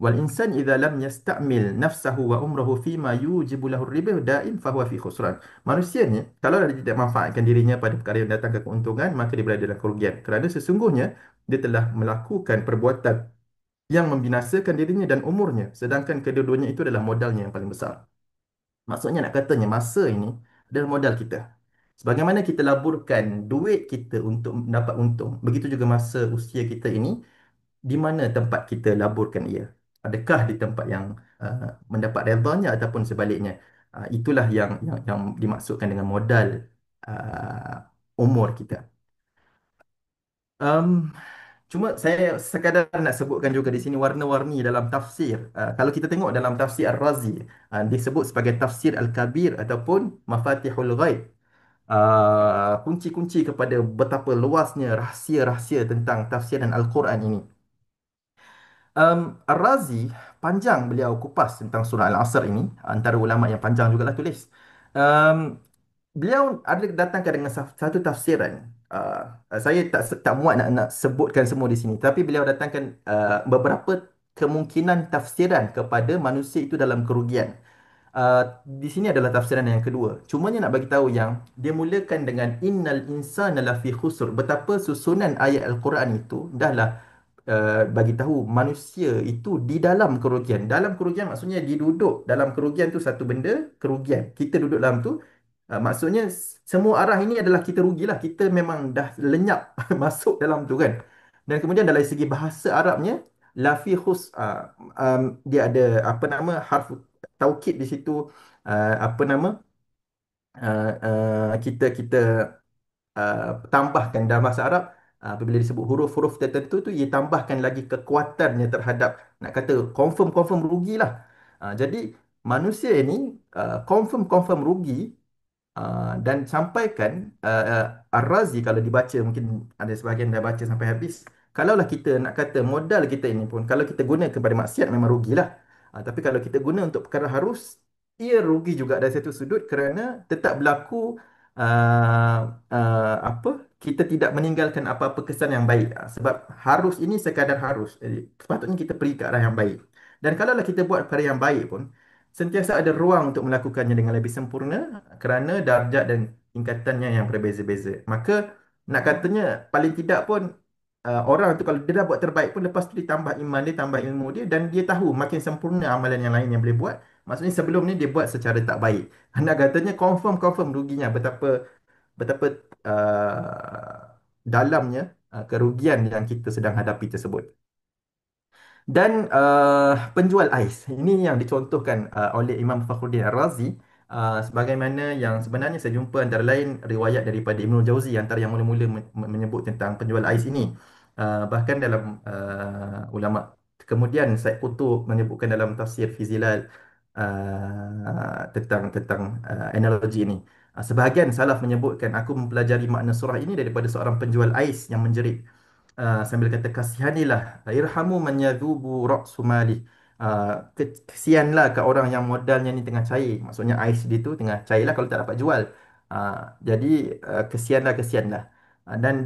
Wal insan idza lam yasta'mil nafsahu wa umruhu fima yujibu lahu ribah da'in fahuwa fi khusran. Manusia ni kalau dia tidak manfaatkan dirinya pada perkara yang datang ke keuntungan, maka dia berada dalam kerugian. Kerana sesungguhnya dia telah melakukan perbuatan yang membinasakan dirinya dan umurnya, sedangkan kedua-duanya itu adalah modalnya yang paling besar. Maksudnya nak katanya masa ini adalah modal kita. Sebagaimana kita laburkan duit kita untuk mendapat untung, begitu juga masa usia kita ini, di mana tempat kita laburkan ia? Adakah di tempat yang mendapat redanya ataupun sebaliknya? Itulah yang dimaksudkan dengan modal umur kita. Um, Cuma saya sekadar nak sebutkan juga di sini warna-warni dalam tafsir. Kalau kita tengok dalam tafsir Ar-Razi, disebut sebagai tafsir Al-Kabir ataupun Mafatihul Ghaib. Kunci-kunci kepada betapa luasnya rahsia-rahsia tentang tafsiran Al-Quran ini. Ar-Razi panjang beliau kupas tentang surah Al-Asr ini. Antara ulama yang panjang jugalah tulis. Um, Beliau ada datangkan dengan satu tafsiran. Saya tak muat nak sebutkan semua di sini. Tapi beliau datangkan beberapa kemungkinan tafsiran kepada manusia itu dalam kerugian. Di sini adalah tafsiran yang kedua. Cumanya nak bagi tahu yang dia mulakan dengan innal insana lafi khusr. Betapa susunan ayat Al-Quran itu dahlah bagi tahu manusia itu di dalam kerugian. Dalam kerugian maksudnya dia duduk dalam kerugian tu satu benda, kerugian. Kita duduk dalam tu. Maksudnya semua arah ini adalah kita rugilah. Kita memang dah lenyap masuk dalam tu kan. Dan kemudian dari segi bahasa Arabnya, lafi khus, dia ada apa nama harf taukid di situ, apa nama, kita kita tambahkan dalam bahasa Arab, apabila disebut huruf-huruf tertentu tu ia tambahkan lagi kekuatannya terhadap, nak kata confirm rugilah. Jadi manusia ini confirm rugi. Dan sampaikan Ar-Razi kalau dibaca, mungkin ada sebahagian dah baca sampai habis. Kalaulah kita nak kata modal kita ini pun kalau kita guna kepada maksiat memang rugilah. Tapi kalau kita guna untuk perkara harus, ia rugi juga dari satu sudut kerana tetap berlaku uh, apa, kita tidak meninggalkan apa-apa kesan yang baik. Sebab harus ini sekadar harus. Jadi, sepatutnya kita pergi ke arah yang baik. Dan kalaulah kita buat perkara yang baik pun, sentiasa ada ruang untuk melakukannya dengan lebih sempurna kerana darjat dan tingkatannya yang berbeza-beza. Maka nak katanya paling tidak pun orang tu kalau dia dah buat terbaik pun, lepas tu dia tambah iman dia, tambah ilmu dia, dan dia tahu makin sempurna amalan yang lain yang boleh buat. Maksudnya sebelum ni dia buat secara tak baik. Nak katanya confirm ruginya, betapa betapa dalamnya kerugian yang kita sedang hadapi tersebut. Dan penjual ais ini yang dicontohkan oleh Imam Fakhruddin Ar-Razi, sebagaimana yang sebenarnya saya jumpa antara lain riwayat daripada Ibnul Jauzi antara yang mula-mula menyebut tentang penjual ais ini. Bahkan dalam ulama kemudian Said Qutb menyebutkan dalam tafsir Fizilal tentang analogi ini. Sebahagian salaf menyebutkan, aku mempelajari makna surah ini daripada seorang penjual ais yang menjerit sambil kata, kasihanilah, irhamu man yadhubu ra'su malih. Kesianlah ke orang yang modalnya ni tengah cair, maksudnya ais dia tu tengah cair lah kalau tak dapat jual. Jadi kesianlah. Dan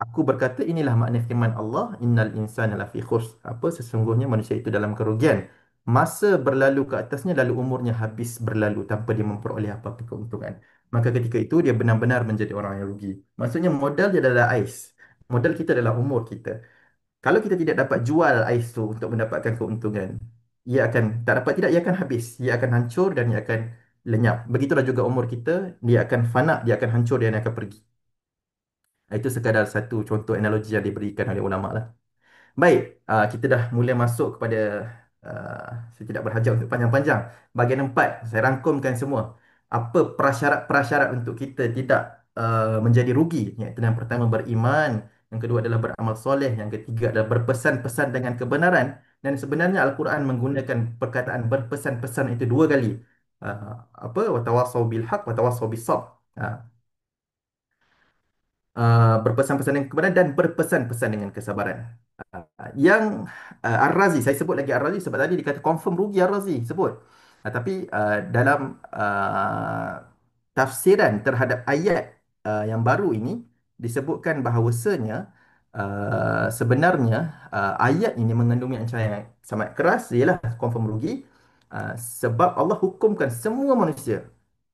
aku berkata, inilah makna firman Allah, innal insana lafi khurs, apa, sesungguhnya manusia itu dalam kerugian, masa berlalu ke atasnya lalu umurnya habis berlalu tanpa dia memperoleh apa-apa keuntungan. Maka ketika itu dia benar-benar menjadi orang yang rugi. Maksudnya modal dia adalah ais. Modal kita adalah umur kita. Kalau kita tidak dapat jual ais tu untuk mendapatkan keuntungan, ia akan tak dapat, tidak, ia akan habis. Ia akan hancur dan ia akan lenyap. Begitulah juga umur kita, dia akan fana, dia akan hancur, dia akan pergi. Itu sekadar satu contoh analogi yang diberikan oleh ulama lah. Baik, kita dah mula masuk kepada saya tidak berhajat untuk panjang-panjang. Bahagian 4, saya rangkumkan semua. Apa prasyarat-prasyarat untuk kita tidak menjadi rugi? Iaitu yang pertama beriman, yang kedua adalah beramal soleh, yang ketiga adalah berpesan-pesan dengan kebenaran. Dan sebenarnya Al-Quran menggunakan perkataan berpesan-pesan itu dua kali. Apa? Watawassaw bil haq, watawassaw bis sabr. Berpesan-pesan dengan kebenaran dan berpesan-pesan dengan kesabaran. Yang Ar-Razi, saya sebut lagi Ar-Razi sebab tadi dikata confirm rugi, Ar-Razi sebut. Tapi dalam tafsiran terhadap ayat yang baru ini disebutkan bahawasanya sebenarnya ayat ini mengandungi ancaman yang sangat keras, ialah confirm rugi, sebab Allah hukumkan semua manusia,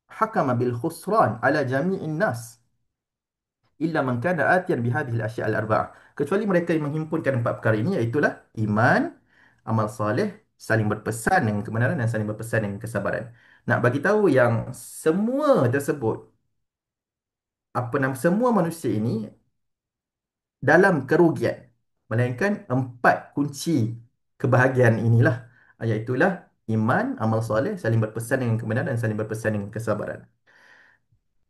hakama bil khusran ala jami'in nas illa man kana atiyan bihadhihi al-asya' al-arba'ah, kecuali mereka yang menghimpunkan empat perkara ini, iaitulah iman, amal soleh, saling berpesan dengan kebenaran, dan saling berpesan dengan kesabaran. Nak bagi tahu yang semua tersebut, apa nama, semua manusia ini dalam kerugian, melainkan empat kunci kebahagiaan inilah, iaitulah iman, amal soleh, saling berpesan dengan kebenaran, dan saling berpesan dengan kesabaran.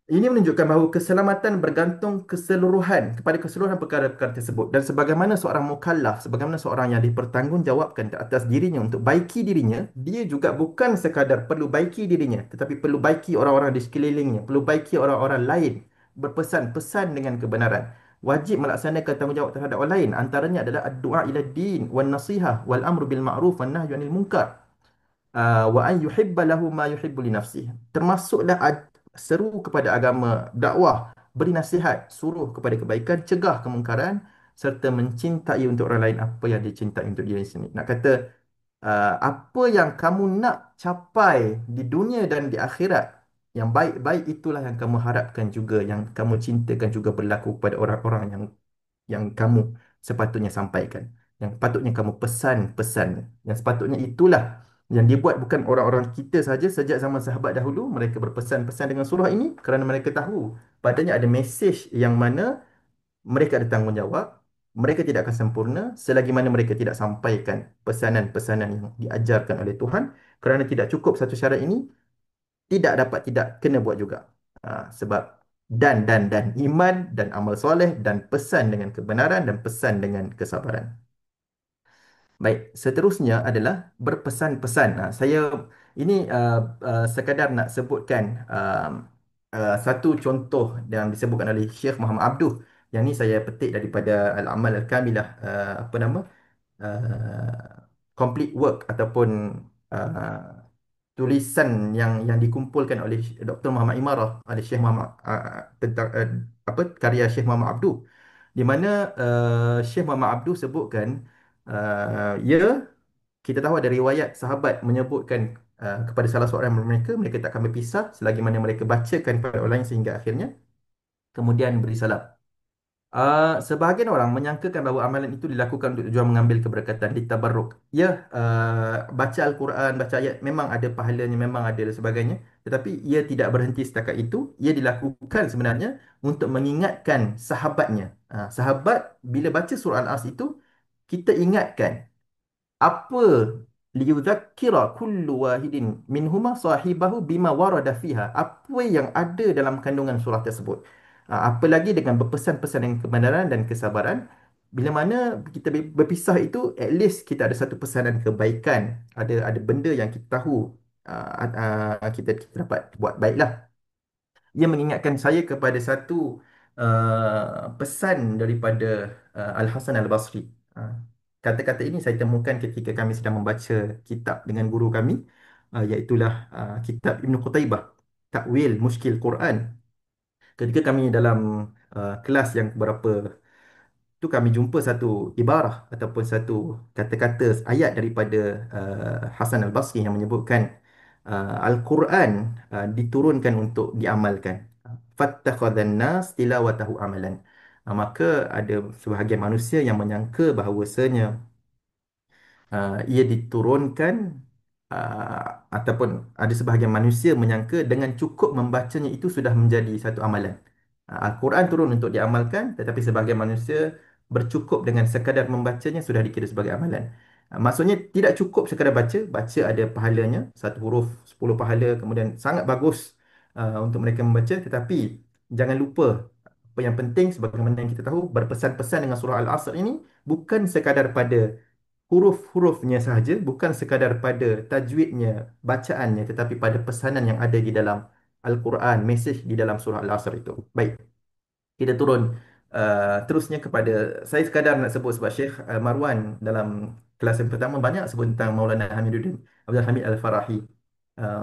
Ini menunjukkan bahawa keselamatan bergantung kepada keseluruhan perkara-perkara tersebut, dan sebagaimana seorang mukallaf, sebagaimana seorang yang dipertanggungjawabkan ke atas dirinya untuk baiki dirinya, dia juga bukan sekadar perlu baiki dirinya, tetapi perlu baiki orang-orang di sekelilingnya, perlu baiki orang-orang lain, berpesan-pesan dengan kebenaran, wajib melaksanakan tanggungjawab terhadap orang lain. Antaranya adalah ad-du'a ila din wan nasihah wal amru bil ma'ruf wan nahyu anil munkar, wa an yuhibba lahu ma yuhibbu li nafsihi. Termasuklah seru kepada agama, dakwah, beri nasihat, suruh kepada kebaikan, cegah kemungkaran, serta mencintai untuk orang lain apa yang dicintai untuk diri sendiri. Nak kata apa yang kamu nak capai di dunia dan di akhirat, yang baik-baik itulah yang kamu harapkan juga, yang kamu cintakan juga berlaku kepada orang-orang yang kamu sepatutnya sampaikan, yang patutnya kamu pesan-pesan, yang sepatutnya itulah yang dibuat bukan orang-orang kita saja. Sejak zaman sahabat dahulu mereka berpesan-pesan dengan surah ini kerana mereka tahu padanya ada mesej yang mana mereka ada tanggungjawab, mereka tidak akan sempurna selagi mana mereka tidak sampaikan pesanan-pesanan yang diajarkan oleh Tuhan. Kerana tidak cukup satu syarat ini, tidak kena buat juga. Sebab dan iman dan amal soleh dan pesan dengan kebenaran dan pesan dengan kesabaran. Baik, seterusnya adalah berpesan-pesan. Saya ini sekadar nak sebutkan satu contoh yang disebutkan oleh Syekh Muhammad Abduh. Yang ni saya petik daripada Al-Amal Al-Kamilah, apa nama? Complete work ataupun uh, tulisan yang dikumpulkan oleh Dr. Muhammad Imarah, oleh Syekh Muhammad, tentang apa, karya Syekh Muhammad Abduh, di mana Syekh Muhammad Abduh sebutkan, ya, kita tahu ada riwayat sahabat menyebutkan kepada salah seorang mereka, mereka tak akan berpisah selagi mana mereka bacakan kepada orang lain sehingga akhirnya kemudian beri salam. Sebahagian orang menyangkakan bahawa amalan itu dilakukan untuk tujuan mengambil keberkatan di tabarruk. Ya, baca Al-Quran, baca ayat memang ada pahalanya, memang ada dan sebagainya. Tetapi ia tidak berhenti setakat itu. Ia dilakukan sebenarnya untuk mengingatkan sahabatnya. Sahabat bila baca surah Al-As itu, kita ingatkan apa, liyudzakkira kullu wahidin minhuma sahibahu bima warada fiha, apa yang ada dalam kandungan surah tersebut. Apalagi dengan berpesan-pesan yang kebenaran dan kesabaran, bila mana kita berpisah itu, at least kita ada satu pesanan kebaikan, ada benda yang kita tahu, kita dapat buat baiklah. Ia mengingatkan saya kepada satu pesan daripada Al-Hasan Al-Basri. Uh, Kata-kata ini saya temukan ketika kami sedang membaca kitab dengan guru kami, iaitulah kitab Ibn Qutaybah, Takwil Mushkil Quran. Ketika kami dalam kelas yang berapa tu, kami jumpa satu ibarah ataupun satu kata-kata ayat daripada Hasan Al-Basri yang menyebutkan Al-Quran diturunkan untuk diamalkan. Fattakhadhan nas tilawatahu amalan. Maka ada sebahagian manusia yang menyangka bahawasanya ia diturunkan, ataupun ada sebahagian manusia menyangka dengan cukup membacanya itu sudah menjadi satu amalan. Al-Quran turun untuk diamalkan, tetapi sebahagian manusia bercukup dengan sekadar membacanya sudah dikira sebagai amalan. Maksudnya tidak cukup sekadar baca, baca ada pahalanya, satu huruf 10 pahala, kemudian sangat bagus untuk mereka membaca, tetapi jangan lupa apa yang penting sebagaimana yang kita tahu, berpesan-pesan dengan surah Al-Asr ini bukan sekadar pada huruf-hurufnya sahaja, bukan sekadar pada tajwidnya, bacaannya, tetapi pada pesanan yang ada di dalam Al-Quran, mesej di dalam surah Al-Asr itu. Baik, kita turun terusnya kepada, saya sekadar nak sebut sebab Syekh Marwan dalam kelas yang pertama banyak sebut tentang Maulana Hamiduddin Abdul Hamid Al-Farahi,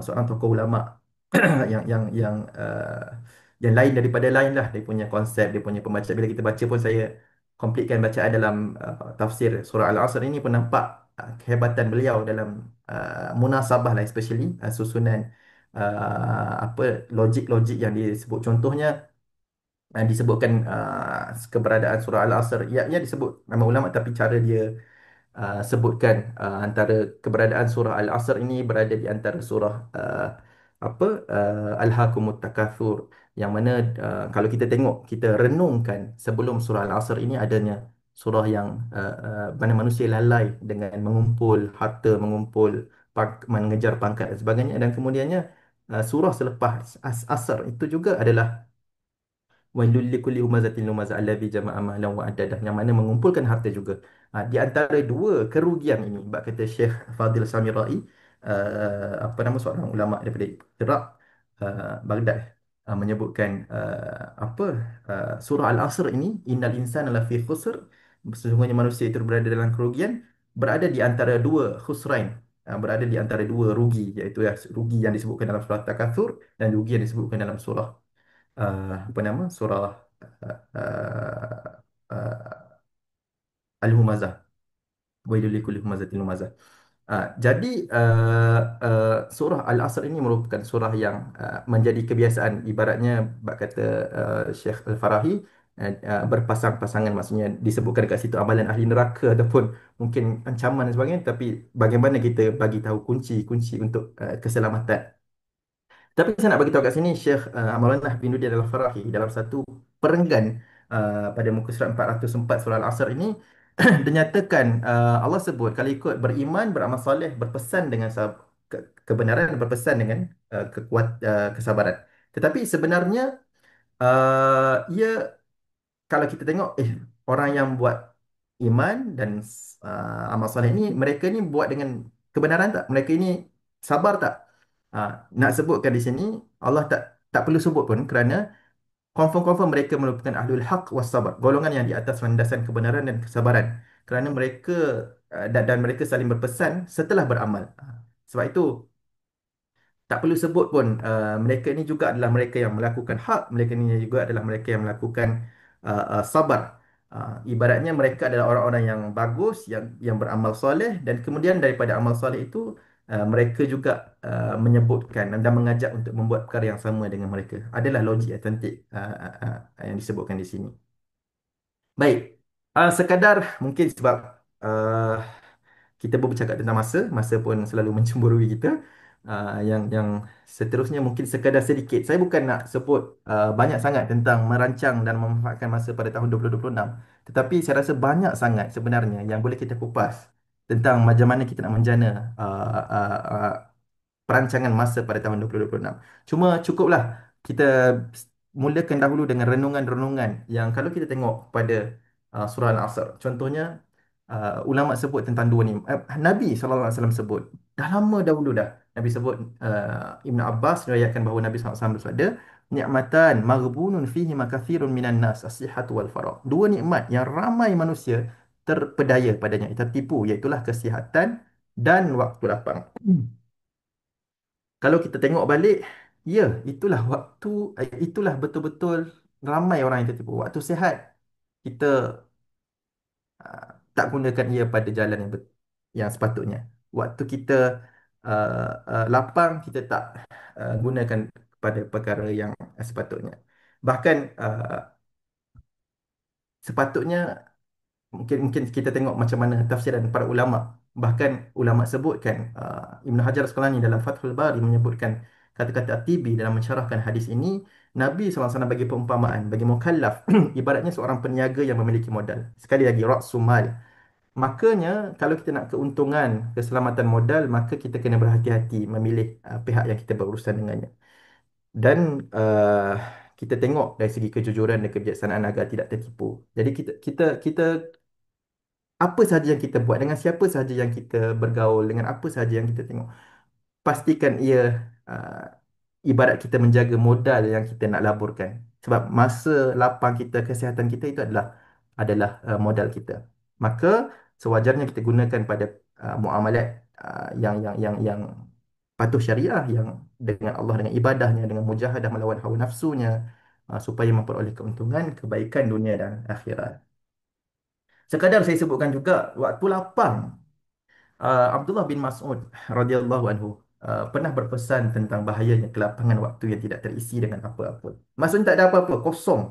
seorang tokoh ulama yang lain daripada lain lah, dia punya konsep, dia punya pembacaan. Bila kita baca pun, saya completekan bacaan dalam tafsir surah Al-Asr ini pun nampak kehebatan beliau dalam munasabah lah, especially susunan apa, logik-logik yang disebut. Contohnya disebutkan keberadaan surah Al-Asr. Ia disebut nama ulama, tapi cara dia sebutkan antara keberadaan surah Al-Asr ini berada di antara surah apa, Alhaakumut Takatsur, yang mana kalau kita tengok, kita renungkan, sebelum surah Al-Asr ini adanya surah yang mana manusia lalai dengan mengumpul harta, mengumpul mengejar pangkat dan sebagainya, dan kemudiannya surah selepas Asr itu juga adalah Wailul likulli humazatin lumazah allazi jama'a malan wa addadah, yang mana mengumpulkan harta juga. Di antara dua kerugian ini, bab kata Syekh Fadil Samirai, apa nama, seorang ulama daripada Iraq, Baghdad, menyebutkan apa, surah Al-Asr ini, innal insana lafi khusr, sesungguhnya manusia itu berada dalam kerugian, berada di antara dua khusrain, berada di antara dua rugi, iaitu rugi yang disebutkan dalam surah Takatsur dan rugi yang disebutkan dalam surah apa nama, surah uh, uh, Al-Humazah, wailul likulli humazatin lumazah. Jadi surah Al-Asr ini merupakan surah yang menjadi kebiasaan, ibaratnya bab kata Syekh Al-Farahi, berpasang-pasangan, maksudnya disebutkan dekat situ amalan ahli neraka ataupun mungkin ancaman dan sebagainya, tapi bagaimana kita bagi tahu kunci-kunci untuk keselamatan. Tapi saya nak bagi tahu kat sini, Syekh Maulana bin Nudin Al-Farahi dalam satu perenggan pada muka surat 404 surah Al-Asr ini, dia nyatakan, Allah sebut kalau ikut beriman, beramal soleh, berpesan dengan kebenaran dan berpesan dengan kesabaran. Tetapi sebenarnya ia, kalau kita tengok, orang yang buat iman dan amal soleh ni, mereka ni buat dengan kebenaran tak? Mereka ini sabar tak? Nak sebutkan di sini, Allah tak perlu sebut pun, kerana confirm-confirm mereka merupakan ahlul haq was sabar, golongan yang di atas landasan kebenaran dan kesabaran, kerana mereka dan mereka saling berpesan setelah beramal. Sebab itu tak perlu sebut pun, mereka ni juga adalah mereka yang melakukan hak, mereka ni juga adalah mereka yang melakukan sabar. Ibaratnya mereka adalah orang-orang yang bagus, yang beramal soleh, dan kemudian daripada amal soleh itu mereka juga menyebutkan dan mengajak untuk membuat perkara yang sama dengan mereka. Adalah logik yang cantik yang disebutkan di sini. Baik, sekadar mungkin sebab uh, kita pun bercakap tentang masa, masa pun selalu mencemburui kita. Yang seterusnya mungkin sekadar sedikit. Saya bukan nak sebut banyak sangat tentang merancang dan memanfaatkan masa pada tahun 2026. Tetapi saya rasa banyak sangat sebenarnya yang boleh kita kupas tentang macam mana kita nak menjana perancangan masa pada tahun 2026. Cuma cukuplah kita mulakan dahulu dengan renungan-renungan yang kalau kita tengok pada surah Al-Asr. Contohnya, ulama sebut tentang dua ni. Nabi SAW sebut. Dah lama dahulu dah. Nabi sebut, Ibn Abbas meriwayatkan bahawa Nabi SAW bersabda, "Ni'matan maghbunun fihi makathirun minan nas, as-sihhatu wal faragh." Dua nikmat yang ramai manusia terpedaya padanya, tertipu, iaitulah kesihatan dan waktu lapang. Kalau kita tengok balik, ya, itulah waktu, itulah betul-betul ramai orang yang tertipu. Waktu sihat, kita uh, tak gunakan ia pada jalan yang sepatutnya. Waktu kita lapang, kita tak gunakan pada perkara yang sepatutnya. Bahkan sepatutnya, mungkin mungkin kita tengok macam mana tafsiran para ulama. Bahkan ulama sebutkan, Ibn Hajar Asqalani dalam Fathul Bari menyebutkan kata-kata At-Tibi dalam mensyarahkan hadis ini, Nabi SAW bagi perumpamaan bagi mukallaf ibaratnya seorang peniaga yang memiliki modal. Sekali lagi, ra'sul mal. Makanya kalau kita nak keuntungan, keselamatan modal, maka kita kena berhati-hati memilih pihak yang kita berurusan dengannya. Dan kita tengok dari segi kejujuran dan kebijaksanaan agar tidak tertipu. Jadi kita apa sahaja yang kita buat, dengan siapa sahaja yang kita bergaul, dengan apa sahaja yang kita tengok, pastikan ia uh, ibarat kita menjaga modal yang kita nak laburkan. Sebab masa lapang kita, kesihatan kita itu adalah modal kita. Maka sewajarnya kita gunakan pada muamalat yang patuh syariah, yang dengan Allah, dengan ibadahnya, dengan mujahadah melawan hawa nafsunya, supaya memperoleh keuntungan, kebaikan dunia dan akhirat. Sekadar saya sebutkan juga waktu lapang. Abdullah bin Mas'ud radhiyallahu anhu pernah berpesan tentang bahayanya kelapangan waktu yang tidak terisi dengan apa-apa. Maksudnya tak ada apa-apa, kosong.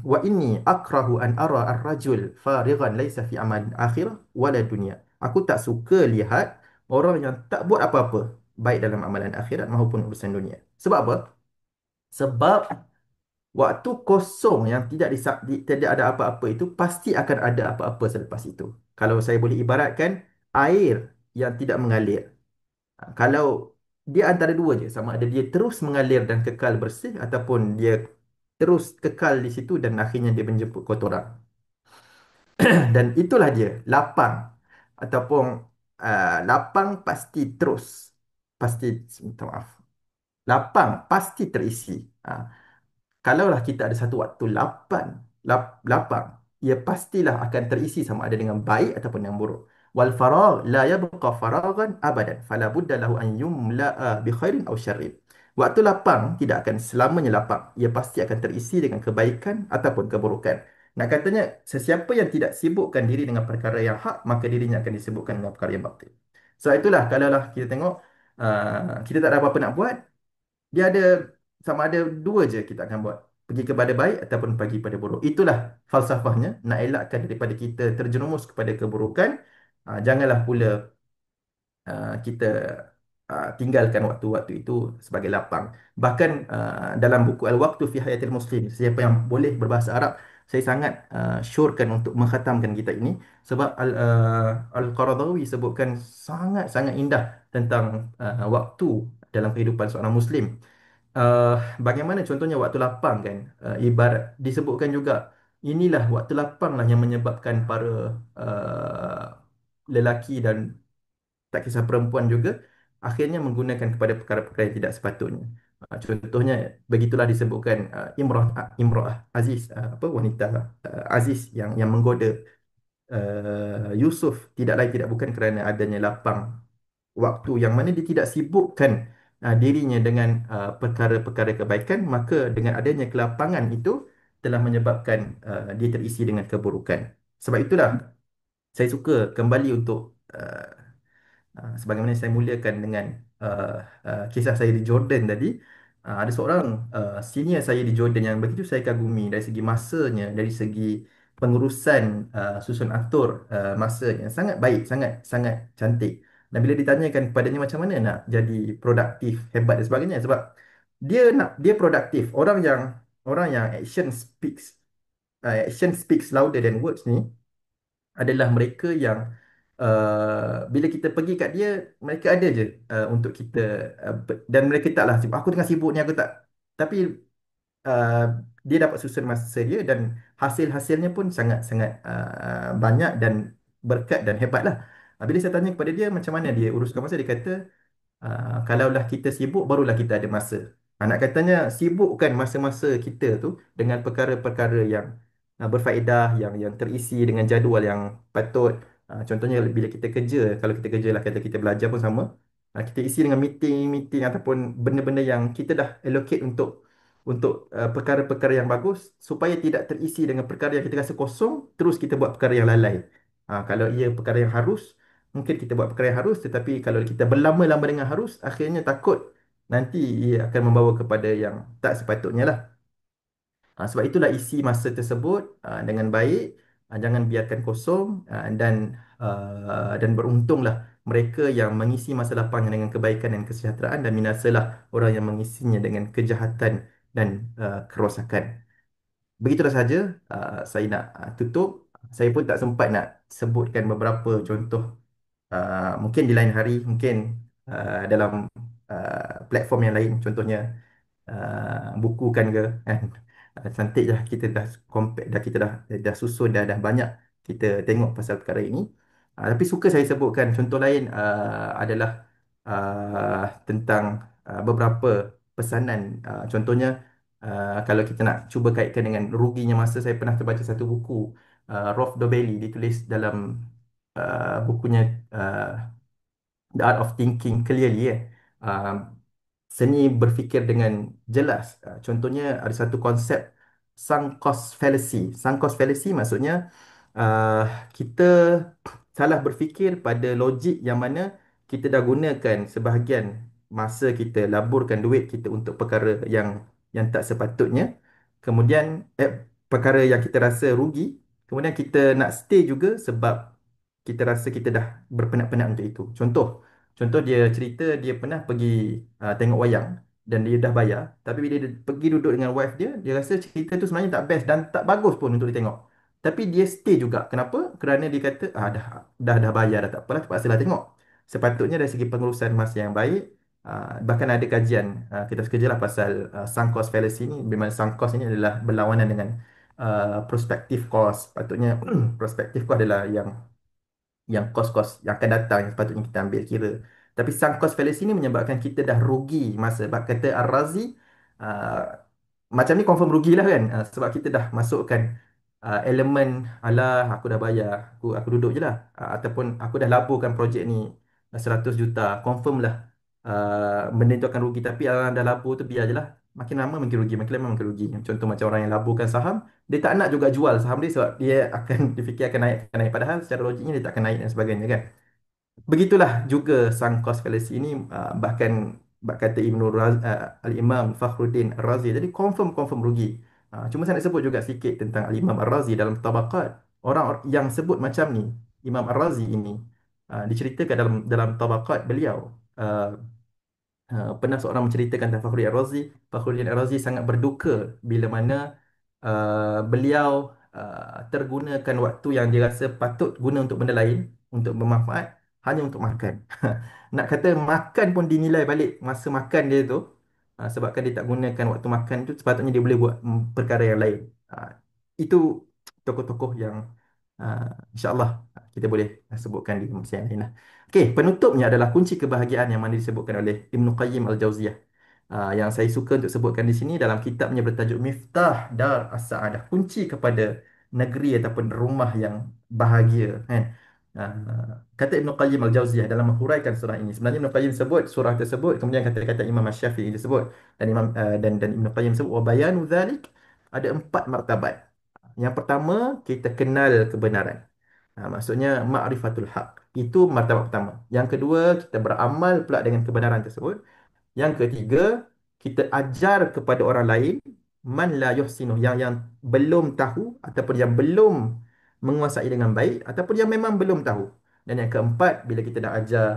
Wa inni akrahu an ara ar-rajul farighan laysa fi amal akhirah wala dunia. Aku tak suka lihat orang yang tak buat apa-apa, baik dalam amalan akhirat maupun urusan dunia. Sebab apa? Sebab waktu kosong yang tidak ada apa-apa itu, pasti akan ada apa-apa selepas itu. Kalau saya boleh ibaratkan, air yang tidak mengalir. Kalau dia antara dua je, sama ada dia terus mengalir dan kekal bersih, ataupun dia terus kekal di situ dan akhirnya dia menjemput kotoran. Dan itulah dia, lapang. Ataupun lapang pasti terus. Pasti, minta maaf. Lapang pasti terisi. Kalaulah kita ada satu waktu lapang, ia pastilah akan terisi sama ada dengan baik ataupun yang buruk. Wal faragh la yabqa faraghan abadan, fala budda lahu an yumla'a bi khairin aw syarrin. Waktu lapang tidak akan selamanya lapang. Ia pasti akan terisi dengan kebaikan ataupun keburukan. Nak katanya, sesiapa yang tidak sibukkan diri dengan perkara yang hak, maka dirinya akan disibukkan dengan perkara yang batil. So itulah, kalaulah kita tengok, kita tak ada apa-apa nak buat, dia ada, sama ada dua je kita akan buat. Pergi kepada baik ataupun pergi pada buruk. Itulah falsafahnya. Nak elakkan daripada kita terjerumus kepada keburukan. Janganlah pula kita tinggalkan waktu-waktu itu sebagai lapang. Bahkan dalam buku Al-Waqtu fi Hayatil Muslim, siapa yang boleh berbahasa Arab, saya sangat syorkan untuk mengkhatamkan kitab ini. Sebab Al-Qaradawi sebutkan sangat-sangat indah tentang waktu dalam kehidupan seorang Muslim. Bagaimana contohnya waktu lapang kan, ibarat disebutkan juga, inilah waktu lapang lah yang menyebabkan para uh, lelaki dan tak kisah perempuan juga akhirnya menggunakan kepada perkara-perkara yang tidak sepatutnya. Contohnya begitulah disebutkan Imrah Aziz, apa wanita Aziz yang menggoda Yusuf tidak lain tidak bukan kerana adanya lapang waktu yang mana dia tidak sibukkan dirinya dengan perkara-perkara kebaikan, maka dengan adanya kelapangan itu telah menyebabkan dia terisi dengan keburukan. Sebab itulah saya suka kembali untuk sebagaimana saya mulakan dengan kisah saya di Jordan tadi. Ada seorang senior saya di Jordan yang begitu saya kagumi dari segi masanya, dari segi pengurusan susun atur masanya, sangat baik, sangat sangat cantik. Dan bila ditanyakan kepadanya macam mana nak jadi produktif, hebat dan sebagainya, sebab dia produktif. Orang yang action speaks louder than words ni adalah mereka yang bila kita pergi kat dia, mereka ada je untuk kita, dan mereka taklah sibuk. Aku tengah sibuk ni, aku tak. Tapi uh, dia dapat susun masa dia dan hasil-hasilnya pun sangat-sangat banyak dan berkat dan hebat lah. Bila saya tanya kepada dia macam mana dia uruskan masa, dia kata kalaulah kita sibuk, barulah kita ada masa. Nak katanya sibukkan masa-masa kita tu dengan perkara-perkara yang berfaedah, yang terisi dengan jadual yang patut. Contohnya bila kita kerja, kalau kita kerja lah kata kita belajar pun sama. Kita isi dengan meeting-meeting ataupun benda-benda yang kita dah allocate untuk perkara-perkara yang bagus supaya tidak terisi dengan perkara yang kita rasa kosong, terus kita buat perkara yang lalai. Kalau ia perkara yang harus, mungkin kita buat perkara yang harus, tetapi kalau kita berlama-lama dengan harus, akhirnya takut nanti ia akan membawa kepada yang tak sepatutnya lah. Sebab itulah isi masa tersebut dengan baik, jangan biarkan kosong, dan beruntunglah mereka yang mengisi masa lapangnya dengan kebaikan dan kesejahteraan, dan binasalah orang yang mengisinya dengan kejahatan dan kerosakan. Begitulah saja saya nak tutup. Saya pun tak sempat nak sebutkan beberapa contoh. Mungkin di lain hari, mungkin dalam platform yang lain, contohnya buku kan ke kan. Cantik lah kita dah compact dah, kita dah susun dah banyak kita tengok pasal perkara ini. Tapi suka saya sebutkan contoh lain adalah tentang beberapa pesanan. Contohnya kalau kita nak cuba kaitkan dengan ruginya masa, saya pernah terbaca satu buku Rolf Dobelli, ditulis dalam bukunya The Art of Thinking Clearly, Uh, seni berfikir dengan jelas. Contohnya ada satu konsep sunk cost fallacy. Sunk cost fallacy maksudnya uh, kita salah berfikir pada logik yang mana kita dah gunakan sebahagian masa kita, laburkan duit kita untuk perkara yang tak sepatutnya. Kemudian perkara yang kita rasa rugi, kemudian kita nak stay juga sebab kita rasa kita dah berpenat-penat untuk itu. Contoh dia cerita dia pernah pergi tengok wayang dan dia dah bayar. Tapi bila dia pergi duduk dengan wife dia, dia rasa cerita tu sebenarnya tak best dan tak bagus pun untuk ditengok. Tapi dia stay juga. Kenapa? Kerana dia kata, dah bayar dah, tak apalah, terpaksalah tengok. Sepatutnya dari segi pengurusan masa yang baik, bahkan ada kajian kita sekerjalah pasal sunk cost fallacy ni. Di mana sunk cost ini adalah berlawanan dengan prospective cost. Patutnya prospective cost adalah yang kos-kos yang akan datang yang sepatutnya kita ambil kira. Tapi sunk cost fallacy ini menyebabkan kita dah rugi masa. Sebab kata Ar-Razi, uh, macam ni confirm rugilah kan. Sebab kita dah masukkan elemen, alah aku dah bayar, aku duduk je lah. Ataupun aku dah laburkan projek ni 100 juta, confirm lah benda tu akan rugi. Tapi orang dah labur tu biar je lah. Makin lama makin rugi, makin lama makin rugi. Contoh macam orang yang laburkan saham, dia tak nak juga jual saham dia sebab dia akan difikir akan naik, padahal secara logiknya dia tak akan naik dan sebagainya kan. Begitulah juga sunk cost fallacy ini, bahkan kata Al-Imam Fakhruddin Ar-Razi tadi, confirm confirm rugi. Cuma saya nak sebut juga sikit tentang Al-Imam Ar-Razi dalam Tabaqat. Orang yang sebut macam ni, Imam Ar-Razi ini, diceritakan dalam Tabaqat beliau. uh, Pernah seorang menceritakan tentang Fakhruddin Ar-Razi. Fakhruddin Ar-Razi sangat berduka bila mana beliau tergunakan waktu yang dirasa patut guna untuk benda lain, untuk bermanfaat, hanya untuk makan. Nak kata makan pun dinilai balik masa makan dia tu, sebabkan dia tak gunakan waktu makan tu, sepatutnya dia boleh buat perkara yang lain. Itu tokoh-tokoh yang insya-Allah kita boleh sebutkan di masa yang lain lah. Okey, penutupnya adalah kunci kebahagiaan yang mana disebutkan oleh Ibnu Qayyim Al-Jauziyah. Yang saya suka untuk sebutkan di sini dalam kitabnya bertajuk Miftah Dar As-Sa'adah, kunci kepada negeri ataupun rumah yang bahagia, kan. Kata Ibnu Qayyim Al-Jauziyah dalam menghuraikan surah ini. Sebenarnya Ibnu Qayyim sebut surah tersebut, kemudian kata-kata Imam Asy-Syafi'i disebut, dan dan Ibnu Qayyim sebut wa bayanu dzalik, ada 4 martabat. Yang pertama, kita kenal kebenaran. Maksudnya ma'rifatul haq. Itu martabat pertama. Yang kedua, kita beramal pula dengan kebenaran tersebut. Yang ketiga, kita ajar kepada orang lain man la yuhsinu, yang belum tahu ataupun yang belum menguasai dengan baik ataupun yang memang belum tahu. Dan yang keempat, bila kita dah ajar,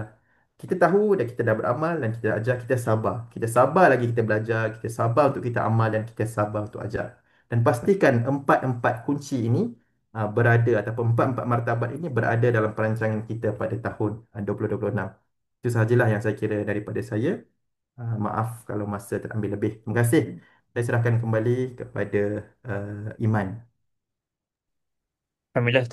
kita tahu dan kita dah beramal dan kita dah ajar, kita sabar. Kita sabar lagi kita belajar, kita sabar untuk kita amal dan kita sabar untuk ajar. Dan pastikan empat-empat kunci ini berada ataupun empat-empat martabat ini berada dalam perancangan kita pada tahun 2026. Itu sahajalah yang saya kira daripada saya. Maaf kalau masa terambil lebih. Terima kasih. Saya serahkan kembali kepada Iman. Alhamdulillah.